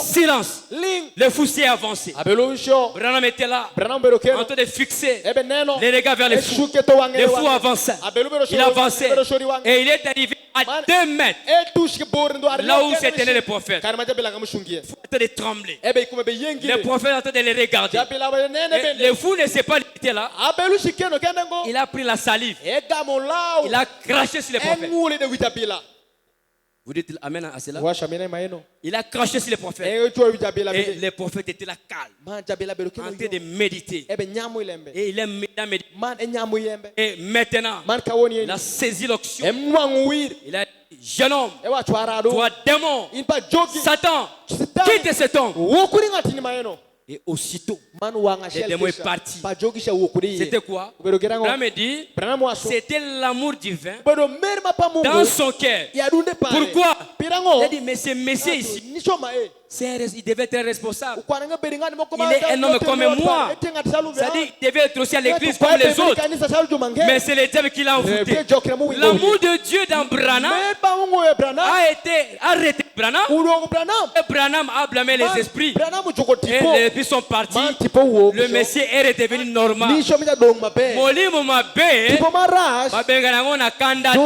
Silence. Le fou s'est avancé. Branham était là, en train de fixer les regards vers les fous. Le fou avançait. Il avançait. Et il est arrivé à 2 mètres. Là où se tenait le prophète. Le fou était de trembler. Le prophète est en train de les regarder. Et le fou ne s'est pas limité là. Il a pris la salive. Il a craché sur le prophète. Vous dites Amen à cela? Il a craché sur le prophète. Et le prophète était là calme, en train de méditer. Et il aime méditer. Et maintenant, il a saisi l'onction. Il a dit, jeune homme, toi démon, Satan, quitte cet homme. Et aussitôt, le démon est parti. C'était quoi? Branham dit, c'était l'amour divin dans son cœur. Pourquoi? Il a dit, mais ce monsieur ici, il devait être responsable. Il est un homme comme moi. C'est-à-dire qu'il devait être aussi à l'église comme les autres. Mais c'est le diable qui l'a envoûté. L'amour de Dieu dans Branham a été arrêté. Et Branham a blâmé les esprits. Et les esprits sont partis. Le Messie est redevenu normal. Molimo mabe, babengana na kanda te.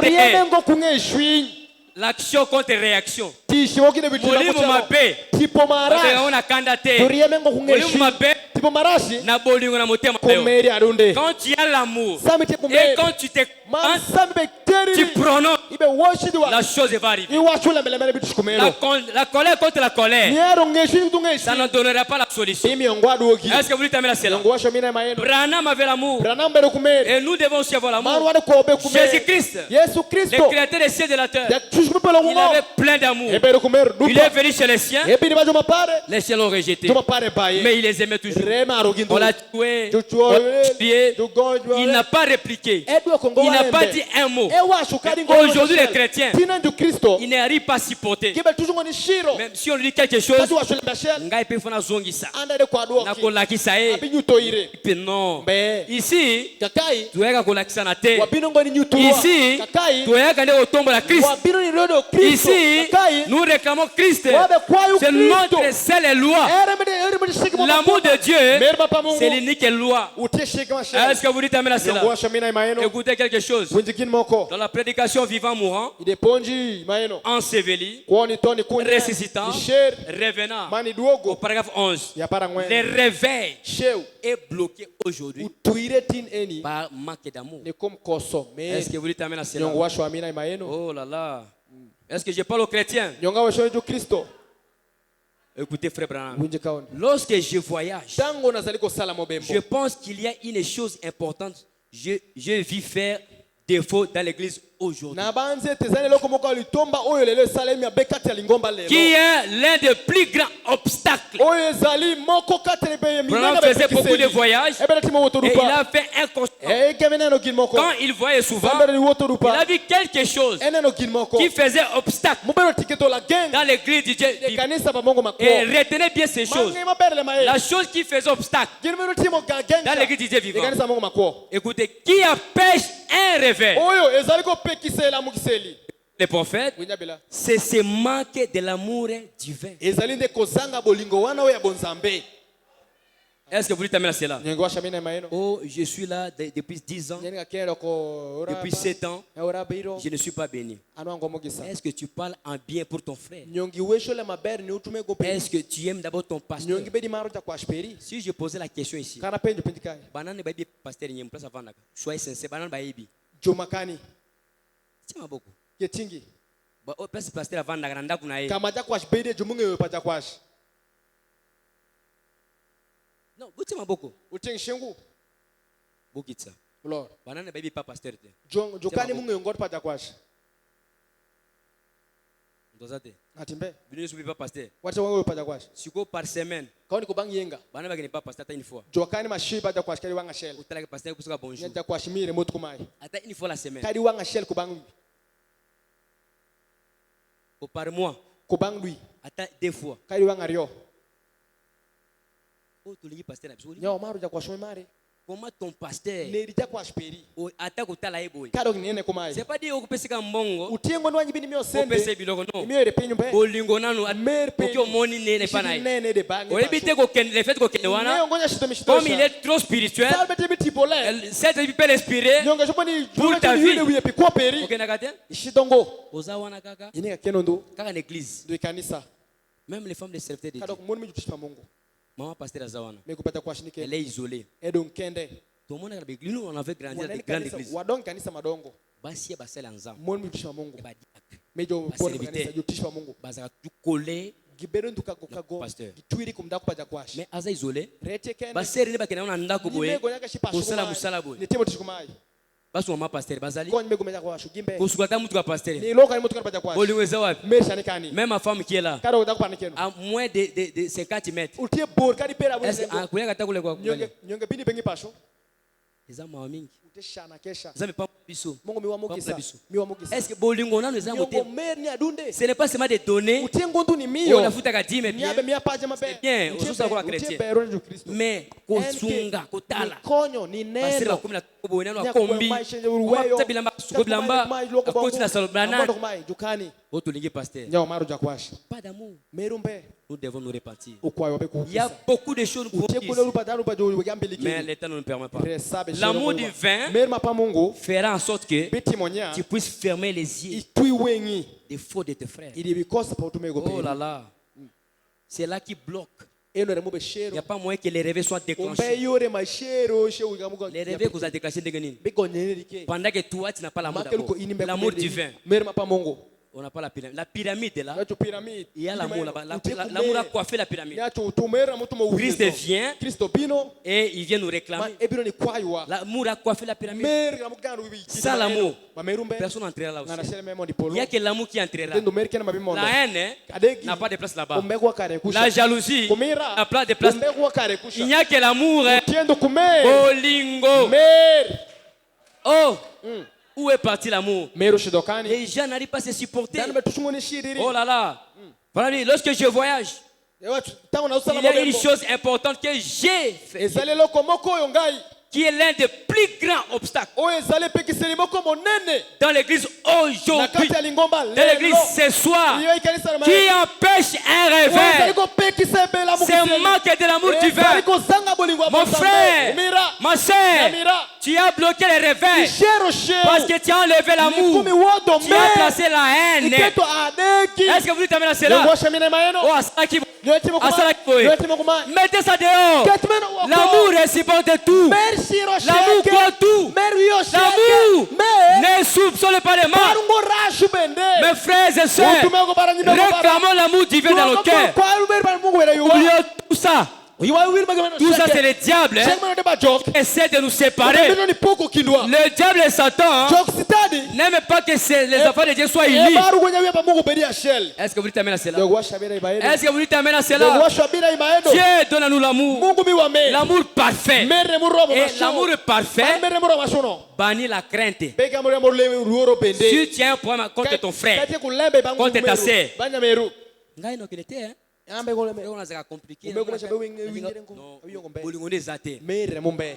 L'action contre réaction. Molimo mabe, babengana na kanda te. Molimo mabe, na bolingo na motema. Quand tu as l'amour et quand tu te tu prononces, la chose va arriver. La colère contre la colère, ça ne donnera pas la solution. Est-ce que vous dites amen à cela? Branham avait l'amour et nous devons aussi avoir l'amour. Jésus-Christ, le créateur des cieux et de la terre, il avait plein d'amour. Il est venu chez les siens. Les siens l'ont rejeté, mais il les aimait toujours. On l'a tué, on l'a tué. Il n'a pas répliqué. Il n'a pas dit un mot. Aujourd'hui, les chrétiens, ils n'arrivent pas à s'y porter. Même si on lui dit quelque chose, non. Ici, ici, nous réclamons Christ. C'est notre seule loi. L'amour de Dieu, c'est l'unique loi. Est-ce que vous dites amen à cela? Écoutez quelque chose. Dans la prédication vivant mourant, enseveli, ressuscitant, revenant, au paragraphe 11, le réveil est bloqué aujourd'hui par manque d'amour. Est-ce que vous dites amen à cela? Oh là là. Est-ce que je parle aux chrétiens? Écoutez, frère Branham, lorsque je voyage, je pense qu'il y a une chose importante. Je vis faire défaut dans l'église aujourd'hui. Qui est l'un des plus grands obstacles. Branham faisait beaucoup de voyages et il a fait un constat. Quand il voyait souvent, il a vu quelque chose qui faisait obstacle dans l'église de Dieu. Et retenez bien ces choses. La chose qui faisait obstacle dans l'église de Dieu vivant. Écoutez, qui empêche un réveil? Les prophètes, c'est ce manque de l'amour divin. Est-ce que vous dites amen à cela? Oh, je suis là depuis 10 ans, depuis 7 ans, je ne suis pas béni. Est-ce que tu parles en bien pour ton frère? Est-ce que tu aimes d'abord ton pasteur? Si je posais la question ici, soyez sincère, Tima beaucoup. Pasteur avant d'agrandir kuna ye. Non, tima beaucoup. Bukitsa. Lord. Banana baby pas pasteur te. Jokani mungu yongot pata kwash. Ndozate. Atimbe. Binu subi pas pasteur. Wacha wangu pata kwash. Siko par semaine. Kaoni kubang yenga. Banana bagini pas pasteur ata une fois. Jokani mashi pata kwash kali wanga shell. Utala que pasteur kusuka bonjour. Nyanta kwash mire motu kumai. Ata une fois la semaine. Kali wanga shell kubang. Au par mois. Kubang lui. Ata 2 fois. Kali wanga rio. Nyawa maru ja kwa shomari. Comment ton pasteur Nerija kwa shperi. attaque utala eboy. Kado nene kumai. C'est pas dire okupesika mbongo. Utiengo nwanyi bini mio sende. Opese biloko no. Mio repenyu mbe. Bolingo nanu Mer oki omoni nene Shidi pana. nene de bangi. Oebite ko ken le fait ko ken wana. Neo ngonya shito mishito. Comme il est trop spirituel, Salbe tibi tipole. cette vie peut l'inspirer Nyonga shopani pour ta vie. Wiye pikwa peri. Ok nakate? Ishidongo. Oza wana kaka. Yineka kenondo. Kaka l'église. Do kanisa. Même les femmes de serviteurs de Kado Dieu. kumoni mijutisha Mungu. Maman pasteur azawana. Mekupata kwa shinike. Elle est isolée. Edo nkende. Tout le monde a l'église. Nous on avait grandi dans des grandes églises. Wadon kanisa madongo. Basi basela nzambe. Moni mijutisha Mungu. Eba diak. Mejo Ba pole serviteur. kanisa jutisha Mungu. Bazaka tu collé. Gibero ndukago kago. Pasteur. Gitwiri kumda kupaja kwashi. Mais aza isolé. Rete kende. Baseri ne bakena na ndako boye. Nimego nyaka shipasho. Kosala musala boye. Nitemo tishikumai. Basu mama pasteur bazali. Kwa nimego meja kwa shugimbe. Kosukata mutu ka pasteur. Ni loka ni mutu kupaja kwashi. Bolingo eza wapi? Mesha nikani. Même ma femme qui est là. Kado utakupa nikeno. À moins de 50 mètres. Utie bor kadi pera Est-ce bwe. que kuya kata kule kwa Nyonge bini bengi pasho. eza mawa mingi. Uteshana kesha. Eza mipa biso. Mungu miwamukisa. biso. Miwamukisa. Est-ce que bolingo nanu eza Nyongo ngote? mer ni adunde. Ce n'est pas seulement des données. Utie ngondu ni On mio. a foutu à 10 mais bien. Miabe miapaje mabe. C'est bien, ususa kwa chrétien. Utie bero ni Kristo. Mais kosunga kotala. Konyo ni Basira neno. kumi na kobo neno akombi. Kwa bilamba suko bilamba. Akoti na salo banana. Jukani. Otulingi pasteur. Nyawa maru jakwashi. Pas d'amour. Merumbe. Nous devons nous repentir. Ukwayo wabe Il y a kuhisa. beaucoup de choses nous pouvons Utie kule dire. lupa dalu pa jo wegambeliki. Mais l'état ne nous permet pas. Resabe L'amour divin Merma pa Mungu. fera en sorte que Biti monya. tu puisses fermer les yeux Itui wengi. des faux de tes frères. Ili bikosa pa utume go Oh là là. C'est là qui bloque. Eno remube Il n'y shero. a pas moyen que les réveils soient Umbe déclenchés. yore mashero she ugamuga. Les réveils que vous avez déclenchés dès que nini. Bigonyenelike. Pendant que toi, tu n'as pas l'amour Makeluko d'amour. inimbe. L'amour divin. Merma pa Mungu. On n'a pas la pyramide. La pyramide est là. Nacho pyramide. Il y a l'amour là-bas. L'amour a coiffé la pyramide. Nacho utumera mutu mo Christ vient Kristo bino. et il vient nous Ma réclamer. ebino ni kwaiwa. L'amour a coiffé la pyramide. Mer gamugana wibi. Sans l'amour, Mamerumbe. personne n'entrera là Ngana aussi. shele memo ni Il polo. n'y a que l'amour qui entrera. Dendo mer kena mabimondo. La haine Kadegi. n'a pas de place là-bas. Umbegwa kare kusha. La jalousie Kumira. n'a pas de place. Umbegwa kare kusha. Il n'y a que l'amour. Tiendo kumer. Bolingo. Mer. Oh, où est parti l'amour? Meru shidokani. Les gens n'arrivent pas à se supporter. Dano betushungoni shiriri. Oh là là. Voilà, lorsque je voyage, Tango na usala il y a une mabembo. chose importante que j'ai fait, Ezale loko moko oyo ngai. qui est l'un des plus grands obstacles Oyo ezale pekiseli moko monene. dans l'église Na aujourd'hui, kati ya lingomba dans l'église ce soir, Iyo ikanisa na qui empêche un réveil. Ezali kopekisa ebela C'est un manque de l'amour divin. Ezali kozanga bolingo ya Mon Nzambe. frère, Mira. ma soeur, Mira. tu as bloqué les réveils Shero shero. parce que tu as enlevé l'amour. Likumi wodo Tu as placé la haine. Iketo adeki. Est-ce que vous t'amenez à cela? Ngosha mine maeno. Oh, Asaki, Nyoti mokuma. Asala kiboye. Nyoti mokuma. mettez ça dehors. Ketmeno wako. L'amour supporte tout. Merci rosheke. L'amour croit tout. Mer yo sheke. L'amour Mer. ne soupçonne pas les mal. Parungo rashu bende. Mes frères et sœurs, Utumeko bara nyimbe bara. réclamons l'amour divin dans nos cœurs. Kwa ruber bara Mungu wera yuwa. Oublions tout ça. Yuwa wili magameno Tout ça, sheke. c'est le diable hein, Sheke meno deba joke. qui essaie de nous séparer. Meno ni poko kindwa. Le diable et Satan hein, Joke sitadi. n'aiment pas que les enfants de Dieu soient unis. Baru kwenye wiya Mungu bedi ya shell. Est-ce que vous t'amenez à cela? Yo washa bira ibaedo. Est-ce que vous t'amenez à Yo cela? washa bira ibaedo. Dieu donne à nous l'amour. Mungu miwa me. L'amour parfait. Mere muro Et mashono. l'amour parfait Mere muro mashono. bannit la crainte. Bega muro muro ruoro bende. Si tu as un problème contre ton frère, Kati kulembe bangu contre ta sœur. Banya meru. ngai no kilete hein. Ambe goleme. On a compliqué. Umbe kumesha be wingere nko. Non. Abiyo ngombe. Bolingo des athées. Mere mumbe.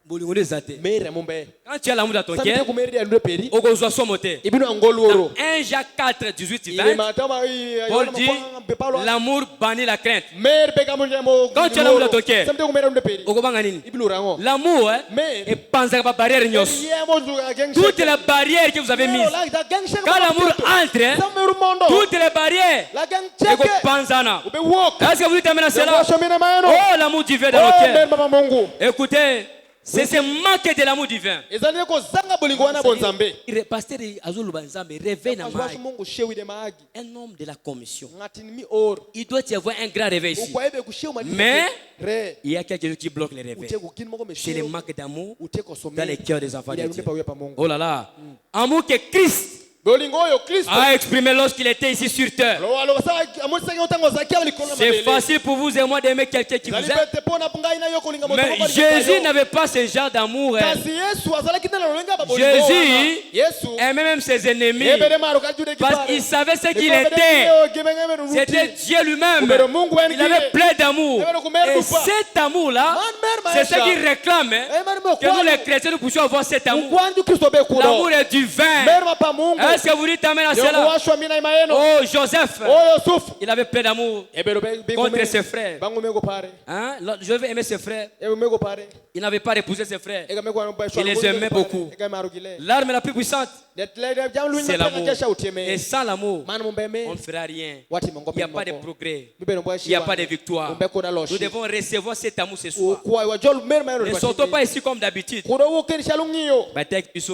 Bolingo des athées. Mere mumbe. Quand tu as l'amour dans ton Samite cœur, kumeri ya ndu peri. au gozo son moteur. Ibinu angolu oro. 1 Jacques 4, 18, Ile 20, matama Paul dit, l'amour bannit la crainte. Mer bega mure mo. Quand tu as l'amour dans ton cœur, Samite kumeri ndu peri. okobanga nini? Ibinu rango. L'amour, hein, Mais- est panzaka ba barrière nyos. Yemo zuga gang. Toutes les barrières que vous avez mises. Quand l'amour entre, hein, Sameru mondo. toutes les barrières, La gang eko cheke. panzana. Ube walk. Est-ce que vous t'amenez à cela? Washa mine maeno. Oh, l'amour divin dans Oh, nos mer cœurs. mama Mungu. Écoutez, c'est ce manque de l'amour divin. Ezali ko zanga bolingo wana bonzambe. Pasteur Azuluba Nzambe réveille na Washa mai. Mungu shewi de maagi. Un homme de la commission. Ngati mi or. Il doit y avoir un grand réveil ici. Ukwaebe kushewi mali. Mais re. il y a quelque chose qui bloque les réveils. Ute kukini moko C'est le meshewi. manque d'amour Ute kosome. dans les cœurs des enfants de Ile Dieu. pa wepa Mungu. Oh là là. Amour que Christ a exprimé lorsqu'il était ici sur terre. C'est facile pour vous et moi d'aimer quelqu'un qui vous aime. Mais Jésus n'avait pas ce genre d'amour. Jésus aimait même ses ennemis. Parce qu'il savait ce qu'il était. C'était Dieu lui-même. Il avait plein d'amour. Et cet amour-là, c'est ce qu'il réclame. Que nous les chrétiens, nous puissions avoir cet amour. L'amour est du vin. Est-ce que vous dites amen à cela? Oh, Joseph, il avait plein d'amour contre ses frères. Hein? Je veux aimer ses frères. Il n'avait pas épousé ses frères. Il les aimait beaucoup. L'arme la plus puissante, c'est l'amour. Et sans l'amour, on ne fera rien. Il n'y a pas de progrès. Il n'y a pas de victoire. Nous devons recevoir cet amour ce soir. Ne sortons pas ici comme d'habitude.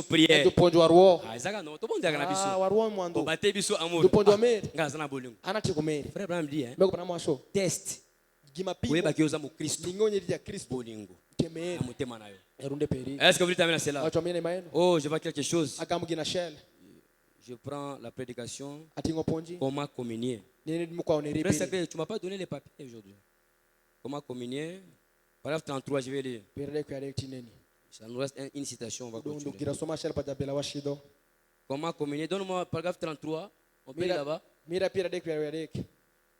Prière. Frère Abraham dit, test. Est-ce que vous dites amen à cela? Oh, je vois quelque chose. Je prends la prédication. Comment communier? Frère, tu ne m'as pas donné les papiers aujourd'hui. Comment communier? Paragraphe 33, je vais lire. Ça nous reste une citation, on va continuer. Comment communier? Donne-moi paragraphe 33. On peut lire là-bas.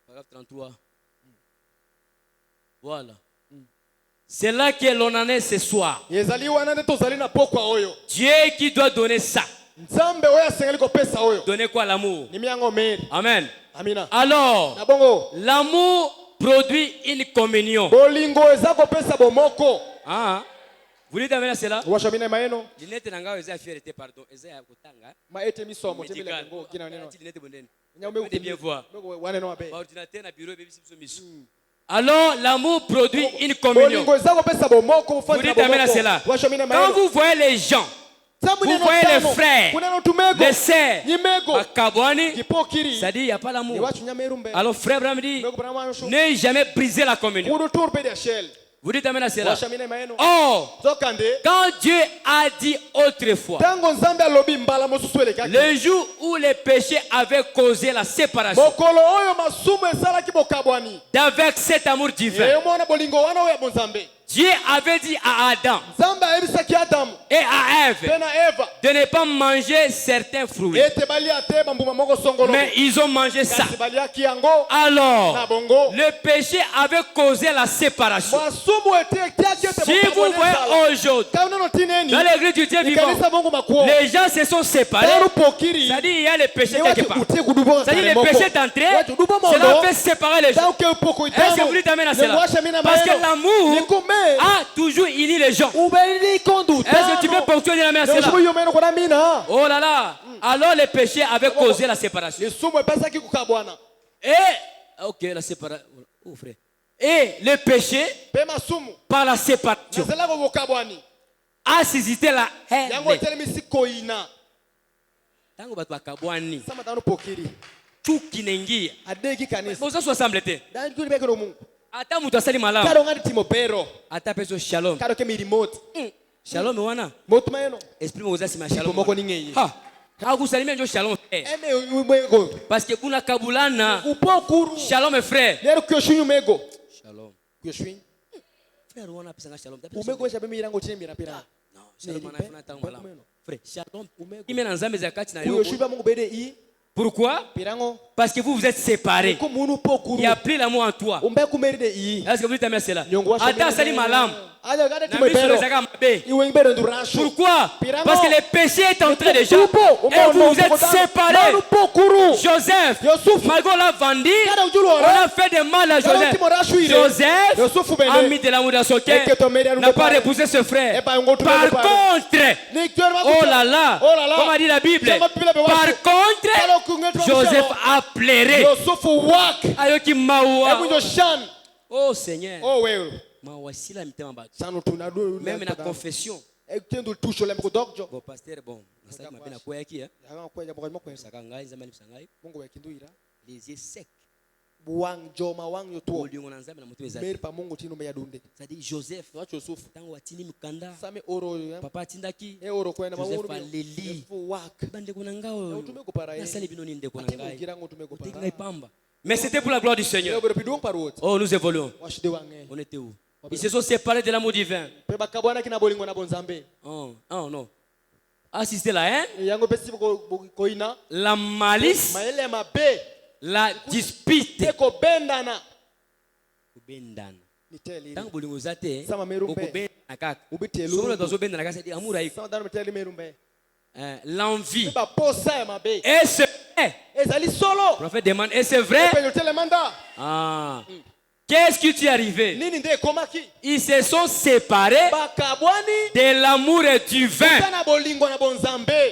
Paragraphe 33. Voilà. C'est là que l'on en est ce soir. Dieu qui doit donner ça. Donner quoi? L'amour. Amen. Alors, l'amour produit une communion. Ah. Vous dites amen à cela? Linette nanga eza fierté pardon. Eza ya kutanga. Bien voir. Ordinateur na bureau bébé biso misu. Alors l'amour produit une communion. Vous dites amen à cela? Quand vous voyez les gens, vous voyez les frères, les sœurs, à Kabouani, ça dit il n'y a pas l'amour. Alors frère Abraham dit, ne jamais briser la communion. Vous dites amen à cela? Or, quand Dieu a dit autrefois, le jour où les péchés avaient causé la séparation, d'avec cet amour divin, Dieu avait dit à Adam et à Ève de ne pas manger certains fruits. Mais ils ont mangé ça. Alors, le péché avait causé la séparation. Si vous voyez aujourd'hui, dans l'église du Dieu vivant, les gens se sont séparés. C'est-à-dire il y a le péché quelque part. C'est-à-dire le péché est entré, cela fait séparer les gens. Est-ce que vous dites amen à cela? Parce que l'amour a toujours uni les gens. Est-ce que tu peux ponctuer la main à cela? Oh là là. Alors le péché avait causé la séparation. Et ok, la séparation. Oh frère. Et le péché par la séparation a suscité la haine. Tango batu bakabwani. Chuki nengia. Bosa so assemblete. Ata mutu asali malamu. Ata peso shalom. Shalom wana. Esprit moza sima shalom. Ha. Kakusalimia njo shalom. Parce que kuna kabulana. Shalom frère. Shalom. Frère wana pesa shalom. Frère, shalom. Ime na nzambe zakati na yo. Pourquoi? Parce que vous vous êtes séparés. Il n'y a plus l'amour en toi. Est-ce que vous dites amen à cela? Attends, salut malam. Pourquoi? Parce que le péché est entré déjà. Et vous vous êtes séparés. Joseph, malgré l'a vendu, on a fait des mal à Joseph. Joseph a mis de l'amour dans son cœur, n'a pas repoussé ce frère. Par contre, oh là là, comme a dit la Bible, par contre, Joseph a pleuré. Oh Seigneur. Même la confession. Bon, pasteur, bon. Les yeux secs. wang joma wang yo to olingo na nzambe na moto ezali. mer pa mungu tinu me yadunde C'est-à-dire Joseph wacho sufu tango atindi mukanda same oro yo papa atindaki e oro kwenda Joseph mawuru aleli wak bande kuna ngao utume kupara na sali bino ni ndeko na ngai kirango tume kupara utinga ipamba. Mais c'était pour la gloire du Seigneur. Oh, nous évoluons. On était où? Ils se sont séparés de l'amour divin. Oh, oh non. Assister la haine, la malice, la dispute. Tant que vous êtes l'envie. Et c'est vrai. Le prophète demande, et c'est vrai? Ah. Qu'est-ce qui t'est arrivé? Ils se sont séparés de l'amour divin.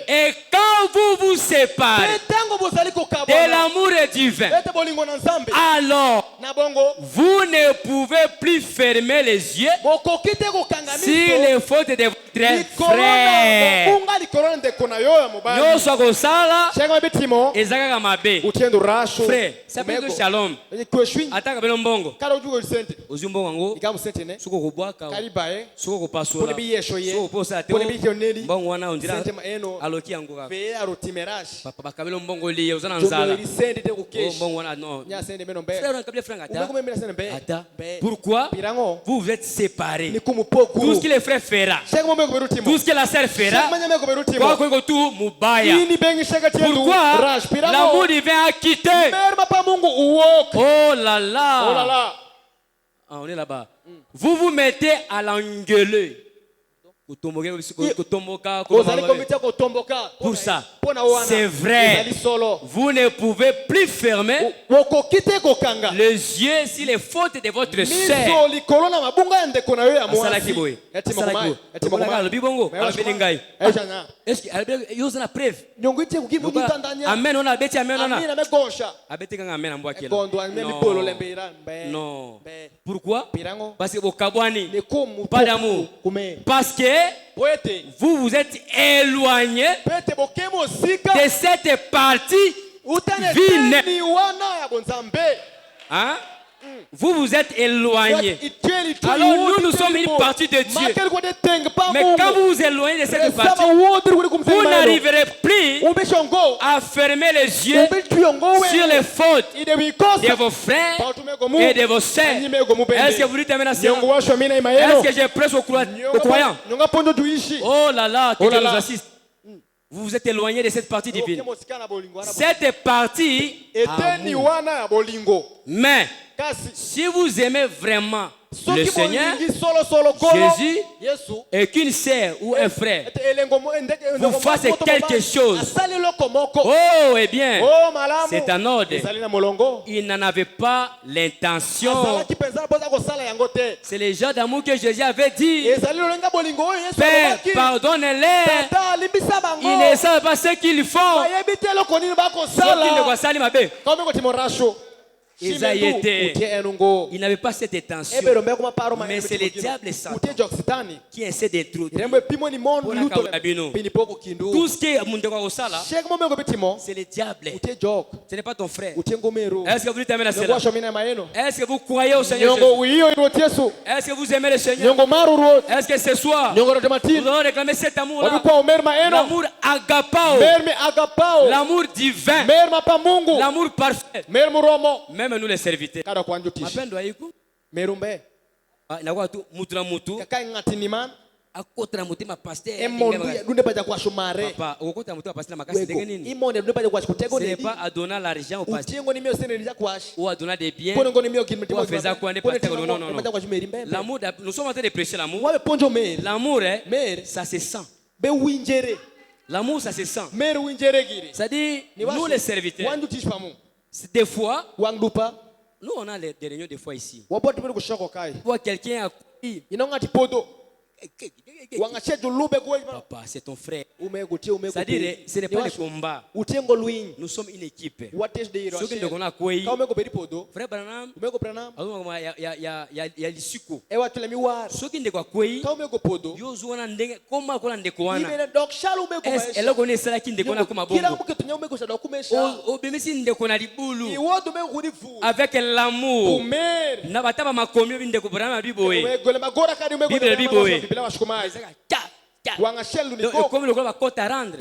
Et quand vous vous séparez de l'amour divin, alors vous ne pouvez plus fermer les yeux sur les fautes de votre frère. Frère, ça peut être shalom. Attends, ozimbongo wango suko kubwaka suko kupasula suko posa te mbongo wana ondira aloki yango kaka papa bakabelo mbongo liye uzana nzala mbongo wana non frère on kabile frère ata pourquoi vous êtes séparés? Tout ce que les frères fera, tout ce que la sœur fera, quoi que tout mubaya. Pourquoi l'amour divin a quitté? Oh là là. Ah, on est là-bas. Vous vous mettez à l'engueuler. Pour ça, c'est vrai. Vous ne pouvez plus fermer les yeux sur les fautes de votre sœur. Est-ce que vous avez la preuve? Amen, on a bêté, amen, on a. Non. Pourquoi? Parce que vos kabouani, pas d'amour. Parce que vous vous êtes éloigné de cette partie vilaine. Hein? Vous vous êtes éloigné. Alors nous sommes une partie de Dieu. Mais quand vous vous éloignez de cette partie, vous n'arriverez plus à fermer les yeux sur les fautes de vos frères et de vos sœurs. Est-ce que vous dites amen à cela? Est-ce que j'ai prêche aux croyants? Oh là là, quelqu'un nous assiste. Vous vous êtes éloigné de cette partie divine. Cette partie mais si vous aimez vraiment le Seigneur, Jésus, et qu'une sœur ou un frère vous fasse quelque chose, oh, eh bien, c'est un ordre. Il n'en avait pas l'intention. C'est le genre d'amour que Jésus avait dit. Père, pardonne-les. Ils ne savent pas ce qu'ils font. Il n'avait pas cette intention. Mais c'est le diable Satan qui essaie d'introduire. Tout ce qui est c'est le diable. Ce n'est pas ton frère. Est-ce que vous dites amen à cela? Est-ce que vous croyez au Seigneur Jésus? Est-ce que vous aimez le Seigneur? Est-ce que ce soir nous allons réclamer cet amour-là? L'amour agapao. L'amour divin. L'amour parfait. Même nous les serviteurs. Mapendo haiko? Inakuwa tu mutu na mutu. Akota na mutima pasteur. Papa, okota mutima pasteur makasi ndenge nini? Ce n'est pas à donner l'argent au pasteur. Ou à donner des biens. Ou à faire quoi des pasteurs. Non. L'amour, nous sommes en train de prêcher l'amour. L'amour, ça se sent. L'amour, ça se sent. C'est-à-dire, nous les serviteurs. Des fois, nous on a des réunions des fois ici. Pour quelqu'un a Papa, c'est ton frère. C'est-à-dire, ce n'est pas le combat. Nous sommes une équipe. Ceux qui nous ont frère Branham, il y a l'isuko. Ceux qui nous ont comment on est-ce qu'elle connaît ça qui nous connaît comme avec l'amour. N'abataba makomio binde kubrana biboe. Bible biboe. Comme le va côté rendre.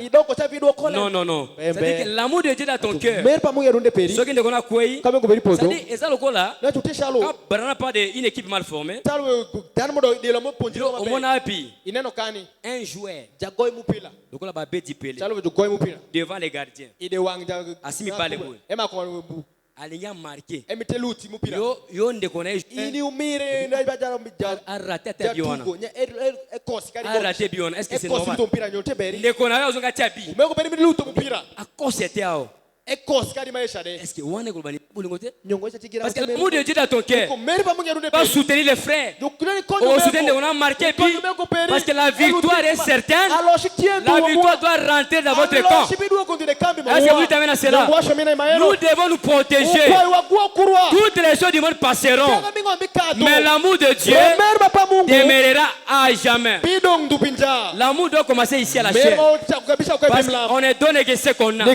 Non. C'est-à-dire que l'amour de Dieu dans ton cœur. Ceux qui ne connaissent pas, c'est-à-dire et ça le là. Quand Branham pas d'une équipe mal formée. Au moins un joueur. Le là va bêti pelé. Devant les gardiens. Asimi pas les boy. Alinya marqué. Yo ndekona ini umire arrate biona. Arrate biona. Est-ce que c'est normal? Ndekona yo zonga tiabi. A cosete ao. Est-ce que one est parce que l'amour de Dieu dans ton cœur va soutenir les frères. Au soutenir, on a marqué parce que la victoire est certaine. La victoire doit rentrer dans votre camp. Est-ce que vous t'amènez à cela? Nous devons nous protéger. Toutes les choses du monde passeront. Mais l'amour de Dieu demeurera à jamais. L'amour doit commencer ici à la chair. Parce qu'on est donné que ce qu'on a.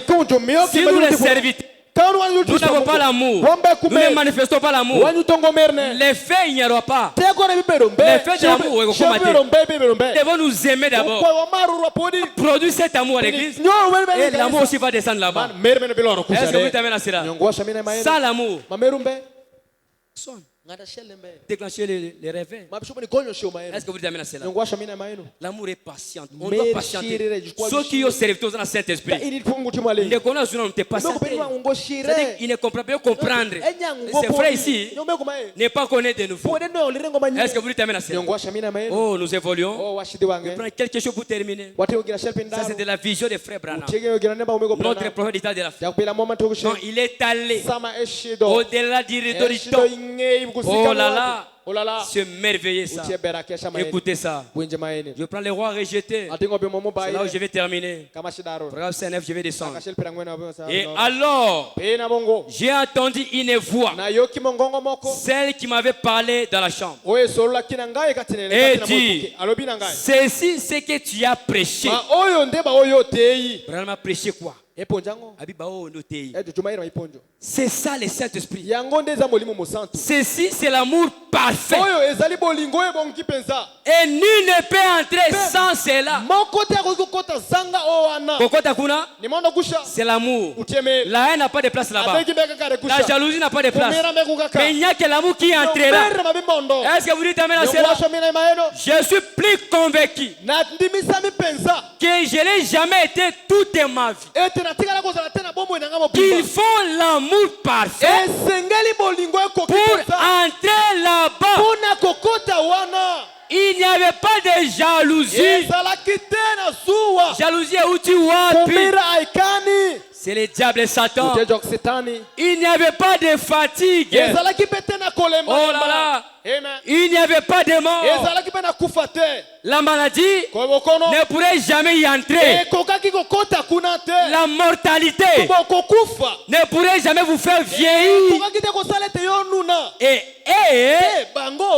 Si nous les serviteurs, nous n'avons pas l'amour. Nous ne manifestons pas l'amour. Les faits, il n'y aura pas. Les faits de l'amour, nous devons nous aimer d'abord. Produire cet amour à l'église. Et l'amour aussi va descendre là-bas. Est-ce que vous t'amènez à cela? Sans l'amour, déclencher les réveils. Est-ce que vous amenez à cela? L'amour est patient. On doit patienter. Ceux qui ont servi dans le Saint-Esprit, ils ne connaissent pas ça. C'est-à-dire qu'ils ne comprennent pas comprendre. Ces frères ici ne pas connaître de nouveau. Est-ce que vous amenez à cela? Oh, nous évoluons. Je prends quelque chose pour terminer. Ça, c'est de la vision des frères Branham. Notre prophète d'État de la fin. Non, il est allé au-delà du rideau du temps. Oh là là, c'est merveilleux ça. Écoutez ça. Je prends les rois rejetés. C'est là où je vais terminer. Regarde C9, je vais descendre. Et alors, j'ai entendu une voix, celle qui m'avait parlé dans la chambre, et dit, ceci c'est que tu as prêché. Branham a prêché quoi? C'est ça le Saint-Esprit. Ceci c'est l'amour parfait. Et nul ne peut entrer sans cela. C'est l'amour. La haine n'a pas de place là-bas. La jalousie n'a pas de place. Mais il n'y a que l'amour qui entrera. Est-ce que vous dites amen à cela? Je suis plus convaincu que je n'ai jamais été toute ma vie. Qu'il faut l'amour parfait pour entrer là-bas. Il n'y avait pas de jalousie. Jalousie où tu vois. C'est le diable et Satan. Il n'y avait pas de fatigue. Oh là là. Il n'y avait pas de mort. La maladie ne pourrait jamais y entrer. La mortalité ne pourrait jamais vous faire vieillir. Et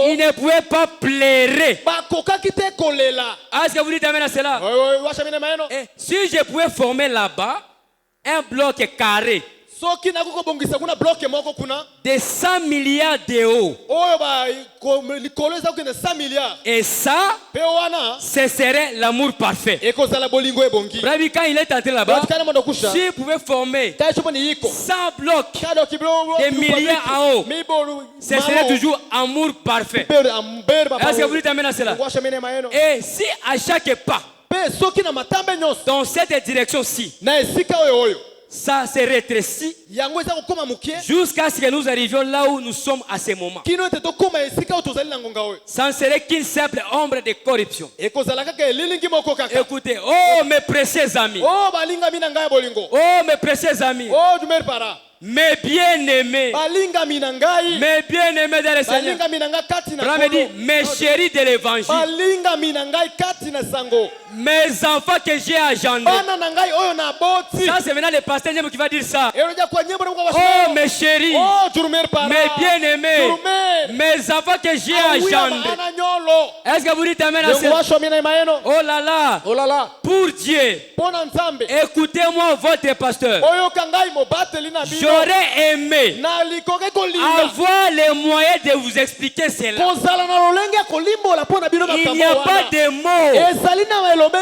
il ne pouvait pas pleurer. Est-ce que vous dites amen à cela? Et si je pouvais former là-bas un bloc carré de 100 milliards d'euros, et ça, ce serait l'amour parfait. Quand il est entré là-bas, si vous pouvez former 100 blocs de milliards en haut, ce serait toujours amour parfait. Est-ce que vous dites amen à cela? Et si à chaque pas dans cette direction-ci, ça se rétrécit jusqu'à ce que nous arrivions là où nous sommes à ce moment. Ça ne serait qu'une simple ombre de corruption. Écoutez, oh mes précieux amis, oh mes précieux amis, Mes bien-aimés. Mes bien-aimés dans le Seigneur. Abraham dit, mes chéris de l'évangile. Mes enfants que j'ai agendés. Ça, c'est maintenant le pasteur qui va dire ça. Oh, mes chéris. Mes bien-aimés. Mes enfants que j'ai agendés. Est-ce que vous dites amen à ça? Oh là là. Pour Dieu. Écoutez-moi votre pasteur. J'aurais aimé avoir les moyens de vous expliquer cela. Il n'y a pas de mots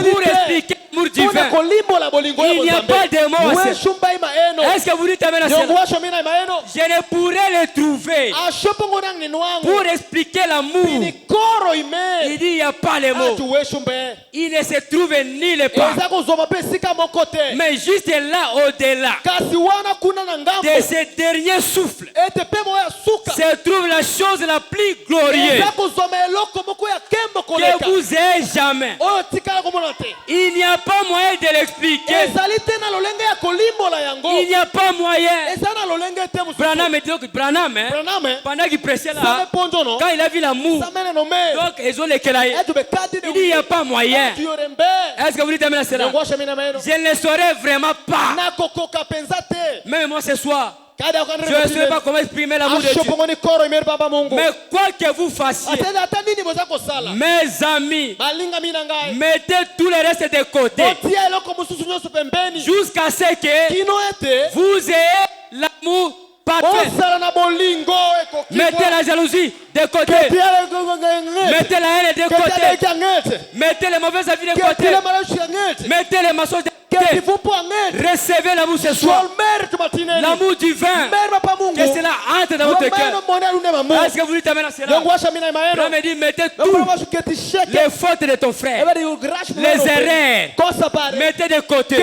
pour expliquer l'amour divin. Il n'y a pas de mots. Est-ce que vous dites amen à cela? Je ne pourrais le trouver pour expliquer l'amour. Il dit il n'y a pas les mots. Il ne se trouve ni le pas. Mais juste là au-delà de ce dernier souffle se trouve la chose la plus glorieuse que vous ayez jamais. Il n'y a pas moyen de l'expliquer. Il n'y a pas moyen. Branham, pendant qu'il prêchait là, quand il a vu l'amour, donc ils ont les kélaïs. Il dit il n'y a pas moyen. Est-ce que vous dites amen à cela? Je ne saurais vraiment pas. Même moi ce soir, je ne sais pas comment exprimer l'amour de Dieu. Mais quoi que vous fassiez, mes amis, mettez tout le reste de côté jusqu'à ce que vous ayez l'amour parfait. Mettez la jalousie de côté. Mettez la haine de côté. Mettez les mauvaises avis de côté. Mettez les mensonges de côté. Recevez l'amour ce soir. L'amour divin. Que cela entre dans votre cœur. Est-ce que vous dites amen à cela? Là me dit mettez tout les fautes de ton frère, les erreurs, mettez de côté.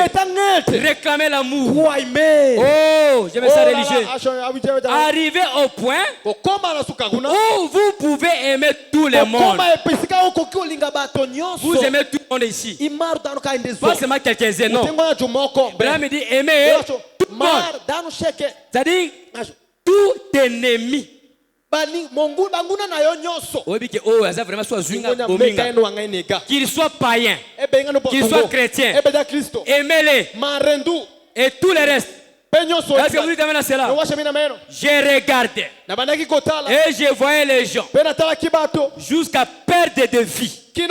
Réclamez l'amour. Oh, je me sens religieux. Arrivez au point où vous pouvez aimer tout le monde. Vous aimez tout le monde ici. Pas seulement quelques-uns, non. Abraham me dit aimer tout le monde. C'est-à-dire tout ennemi. Qu'il soit païen, qu'il soit chrétien, aimez-les et tout le reste. Est-ce que vous dites amen à cela? J'ai regardé et je voyais les gens jusqu'à perdre de vie. Il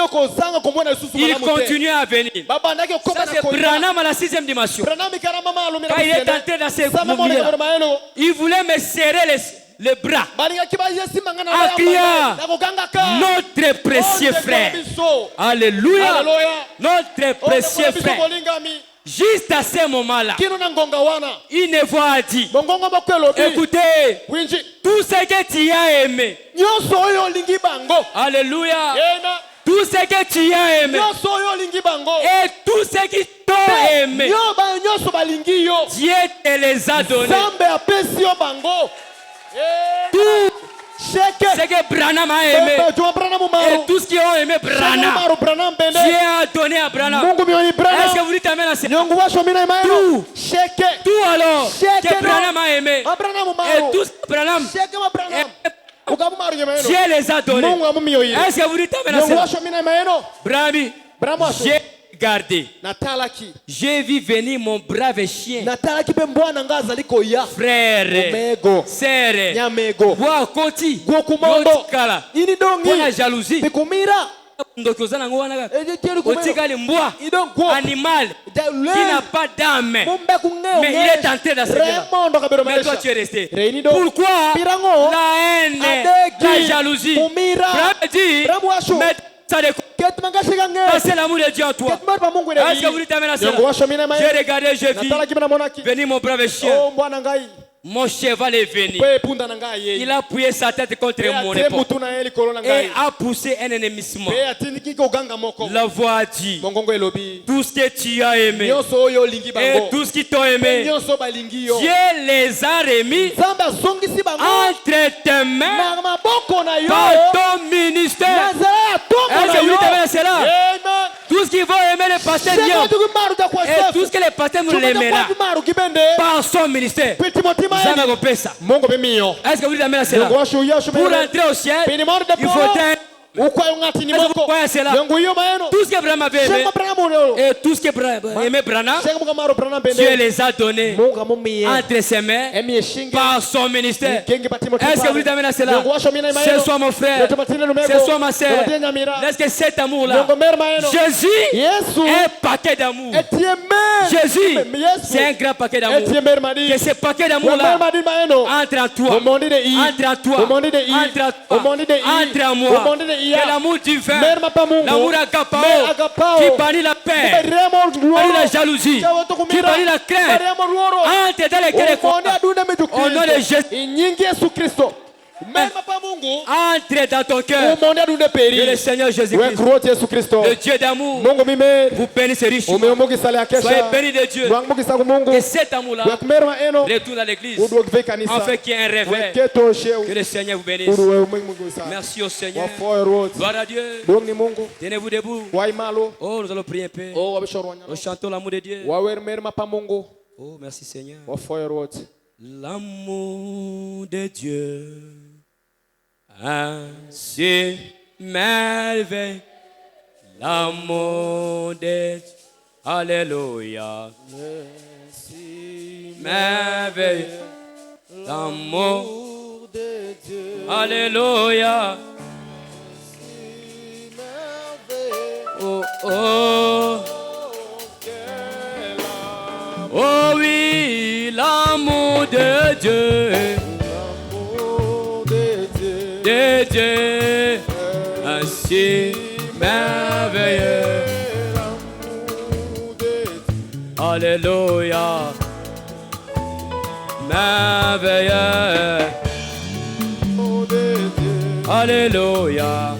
continue à venir. Ça c'est Branham à la 6e dimension. Quand il est entré dans ces mouvements, il voulait me serrer les bras en criant notre précieux frère. Alléluia. Notre précieux frère. Juste à ce moment-là, une voix a dit, écoutez, tout ce que tu as aimé, alléluia, tout ce que tu as aimé, et tout ce qui t'ont aimé, Dieu te les a donnés. Tout ce que Branham a aimé et tout ce qu'ils ont aimé Branham, Dieu a donné à Branham. Est-ce que vous dites amen à ça? Tout alors que Branham a aimé et tout ce que Branham Dieu les a donnés. Est-ce que vous dites amen à ça? Branham, j'ai gardé. J'ai vu venir mon brave chien. Frère, sœur, bois koti, kala, pour la jalousie. Animal qui n'a pas d'âme, mais il est tenté d'accepter. Mais toi tu es resté. Pourquoi la haine, la jalousie? C'est l'amour de Dieu en toi. Est-ce que vous dites amen à cela? J'ai regardé, j'ai vu venir mon brave chien. Mon cheval est venu. Il a appuyé sa tête contre mon épaule et a poussé un énémissement. La voix a dit, tout ce que tu as aimé et tout ce qui t'ont aimé, Dieu les a remis entre tes mains par ton ministère. Est-ce que vous dites amen à cela? Tout tous qui vont aimer le pasteur Diop, et tous que les pasteurs nous l'aimera par son ministère. Est-ce que vous dites amen à cela? Pour entrer au ciel, il faudrait tout ce que Branham avait aimé et tout ce que aimait Branham, Dieu les a donnés entre ses mains par son ministère. Est-ce que vous dites amen à cela? Ce soit mon frère, ce soit ma soeur, est-ce que cet amour-là, Jésus est un paquet d'amour. Jésus, c'est un grand paquet d'amour. Que ce paquet d'amour-là entre en toi, entre en toi, entre en moi. Que l'amour divin, l'amour agapao, qui bannit la paix, bannit la jalousie, qui bannit la crainte, entre dans les cœurs, au nom de Jésus. Entre dans ton cœur. Que le Seigneur Jésus-Christ, le Dieu d'amour, vous bénisse richement. Soyez bénis de Dieu. Que cet amour-là retourne à l'église, afin qu'il y ait un réveil. Que le Seigneur vous bénisse. Merci au Seigneur. Gloire à Dieu. Tenez-vous debout. Oh, nous allons prier un peu. Nous chantons l'amour de Dieu. Oh, merci Seigneur. L'amour de Dieu, ainsi merveilleux. L'amour de Dieu, alléluia. Ainsi merveilleux. L'amour de Dieu, alléluia. Oh, oh. Oh oui, l'amour de Dieu, de Dieu, ainsi merveilleux. Alléluia, merveilleux. Alléluia.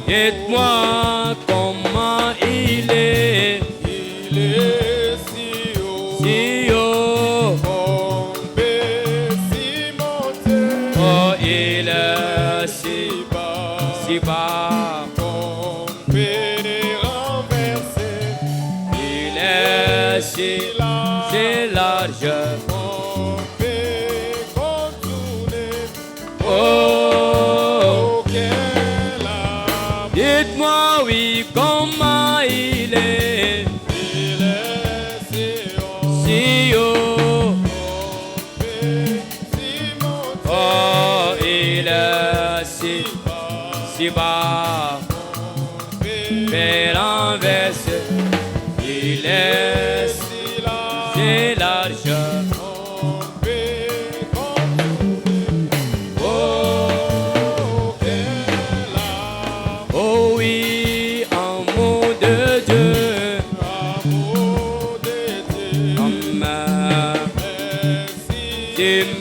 Dites-moi comment il est si haut, oh il est si bas, il est si large, oh. Dites-moi oui comment il est si haut, oh il est si bas, mais renversé, il est si large.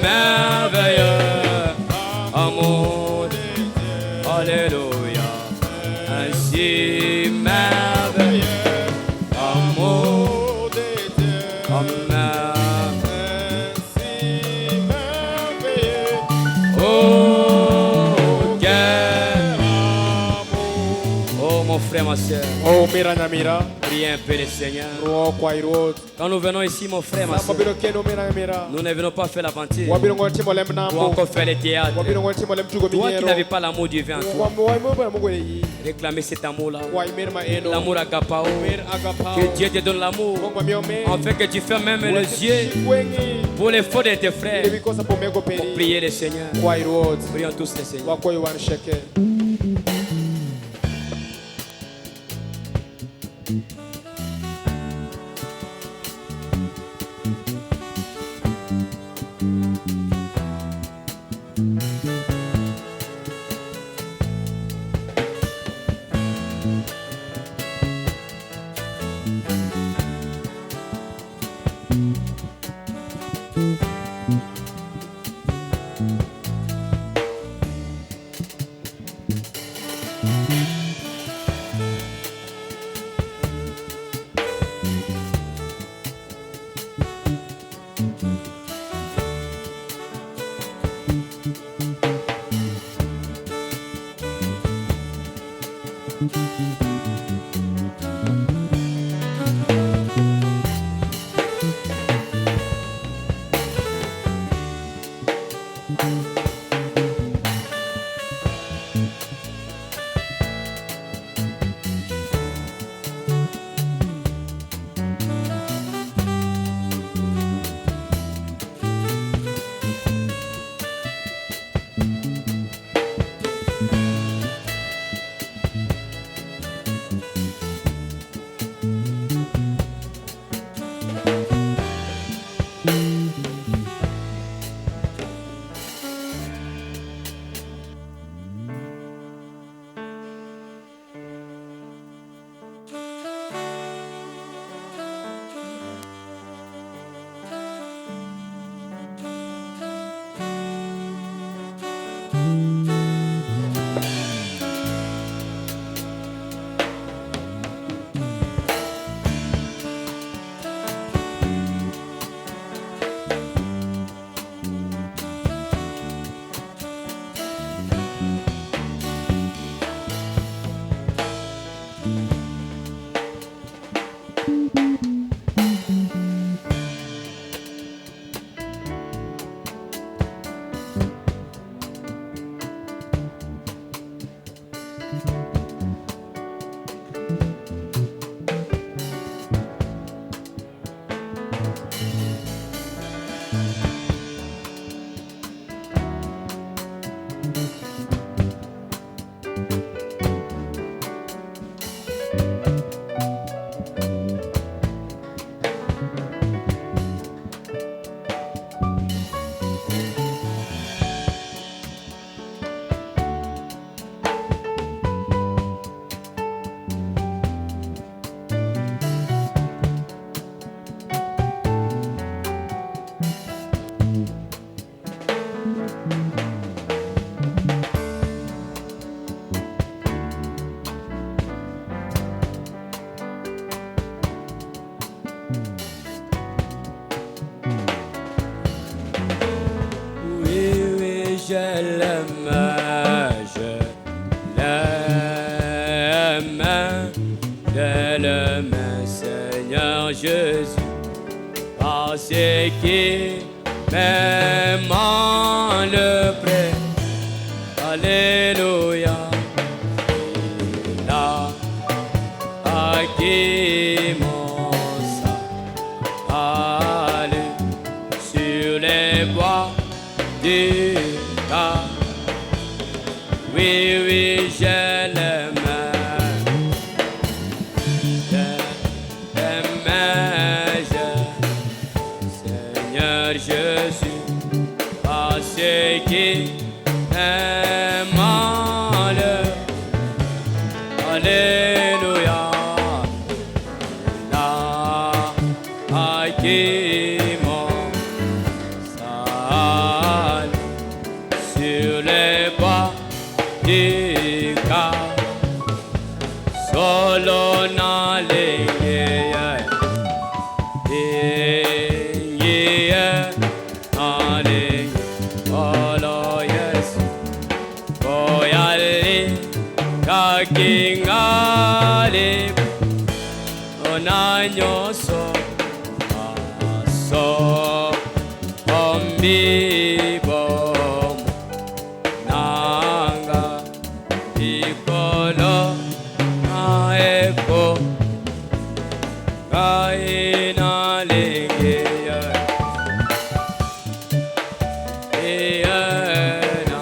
Merveilleux amour, alléluia, ainsi merveilleux amour, oh quel amour, oh mon frère, ma soeur, Oh, mira. priez un peu le Seigneur. Quand nous venons ici, mon frère, ma soeur, nous ne venons pas faire l'aventure ou encore faire le théâtre. Toi qui n'avais pas l'amour divin en toi, réclamez cet amour-là, l'amour agapao, que Dieu te donne l'amour, en fait que tu fermes même les yeux pour les fautes de tes frères, pour prier le Seigneur. Prions tous le Seigneur. l'aime, Seigneur Jésus, parce qu'il m'aime le près. Alléluia. Là, à qui mon salut sur les bois du cas. Oui, oui, je l'aime. Seigneur Jésus, parce qu'il m'aime le. Alléluia. Là, à qui mon salut sur les bois du cas. Solo n'alléluia. Kingale onanyoso aso ombibo nanga ikolo aeko kaina lengeya eana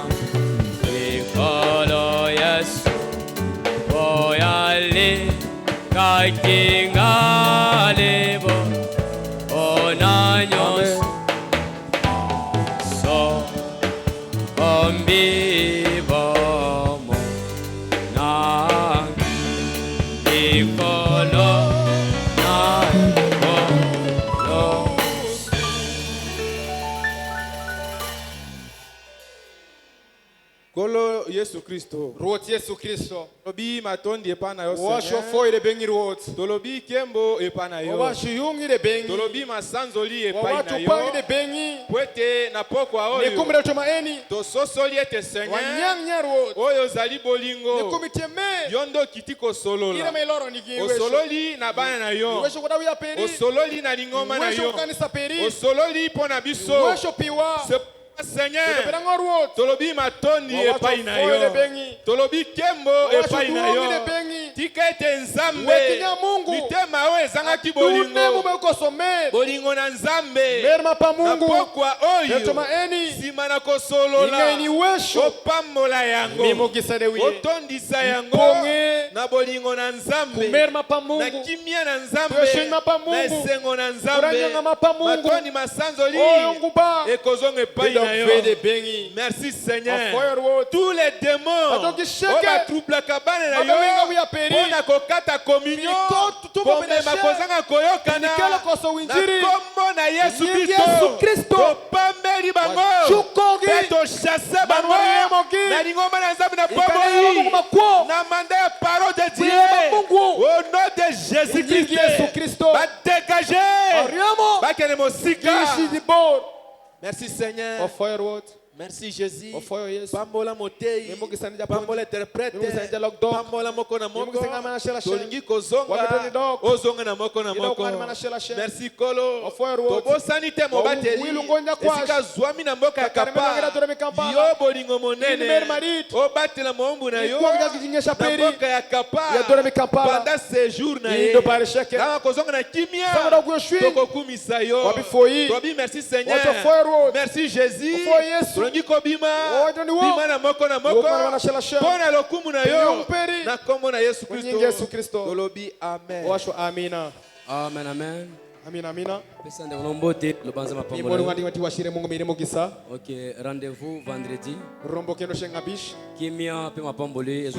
ikolo yes Kakingalebo onanyos so ombibo na ikolo na ikolo. Kolo Yesu Kristo. Ruot Yesu Kristo. Tolobi matondi epana yo Washo foi de bengi ruot. Tolobi kembo epana yo. Washo yungi de bengi. Tolobi masanzoli epana Washo yo. pangi de bengi. Pwete na pokwa oyo. Nekumira tomaeni. Tososoli ete Seigneur. Wanyanya ruot. Oyo zali bolingo. Nekumiteme. Yondo kitiko solola. Ira meloro niki. Osololi na bana na yo. Washo kodawi ya peri. Osololi na lingoma na yo. Washo kanisa peri. Osololi pona biso. Washo piwa. Seigneur, tolobi matondi epai na yo, tolobi kembo epai na yo, tika ete nzambe, mitema oyo ezangaki bolingo, bolingo na nzambe, na pokwa oyo, sima na kosolola, opambola yango, otondisa yango, na bolingo na nzambe, na kimia na nzambe, na esengo na nzambe, matondi masanzoli, ekozonga epai na yo. Merci Seigneur. Tous les démons qui troublent kabane na yo, on a kokata communion, comme ma kozanga koyokana, na kombo na Yesu Kristo, kopambeli bango, peto chasse bango, na lingoma na nzambe na bomoi, na manda ya parole de Dieu, au nom de Jésus-Christ, va dégager, va kene mosika. Merci Seigneur. Merci Jésus. Pambola motei. Pambola interprète. Pambola moko na moko. Tolingi kozonga. Ozonga na moko na moko. Merci Kolo. Tobo sanite mobateli. Esika zwami na mboka ya kapa. Yo bolingo monene. Obatela mombu na yo. Na mboka ya kapa. Pendant séjour na ye. Na kozonga na kimia. Tokokumisa yo. Tobi merci Seigneur. Merci Jésus. Kobima bima na moko pona lokumu na yo na kombo na Yesu Kristo tolobi amen. Amina. Amen, amen. Amina, amina. Ok, rendez-vous vendredi. Kimia pe mapamboli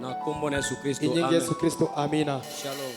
na kombo na Yesu Kristo. Amina. Shalom.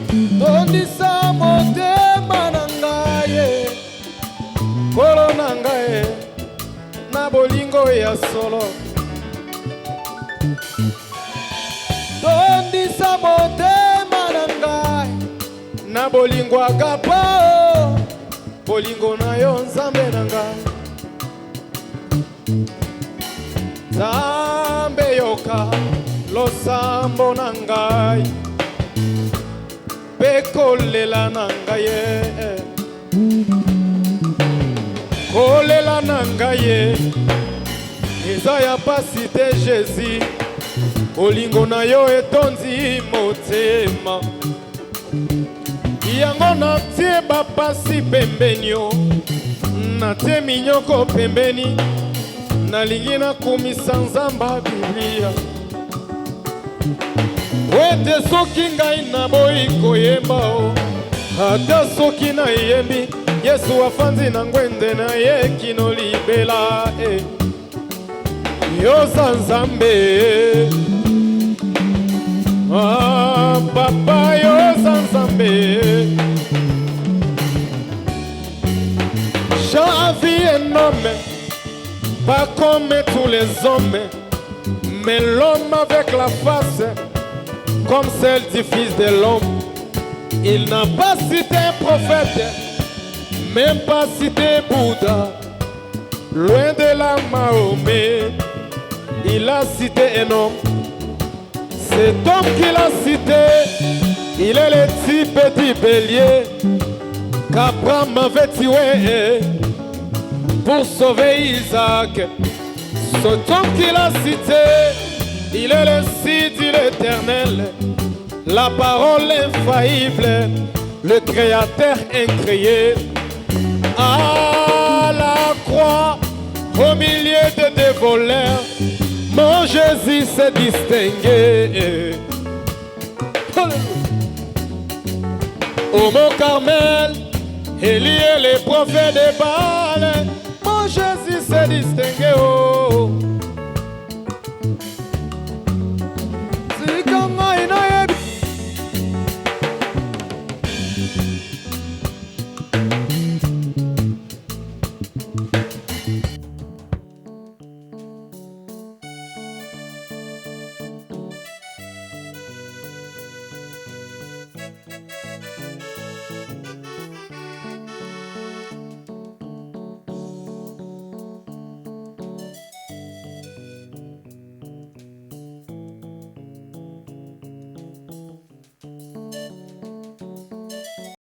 tondisa motema na ngai kolo na ngai na bolingo ya solo tondisa motema na ngai na bolingo agapo bolingo na yo nzambe na ngai nzambe yoka losambo na ngai mpe kolela na ngai ye kolela na ngai ye eza ya pasi te Jésus bolingo na yo etondi motema yango natie bapasi pembeni yo natie minyoko pembeni nalingi nakumisa nzamba Biblia wete soki ngai naboyi koyemba o ata soki nayembi Yesu afandi na ngwende na ye kino libela yoza nzambe papa yoza nzambe Jean vie un homme pas comme tous les hommes mais l'homme avec la face comme celle du fils de l'homme. Il n'a pas cité un prophète, même pas cité Bouddha, loin de la Mahomet. Il a cité un homme. Cet homme qu'il a cité, il est le type du bélier qu'Abraham avait tué pour sauver Isaac. Cet homme qu'il a cité, il est le Site de l'Éternel, la parole infaillible, le Créateur incréé. À la croix, au milieu de des voleurs, mon Jésus s'est distingué. Au mont Carmel, Élie et les prophètes de Baal, mon Jésus s'est distingué. Oh.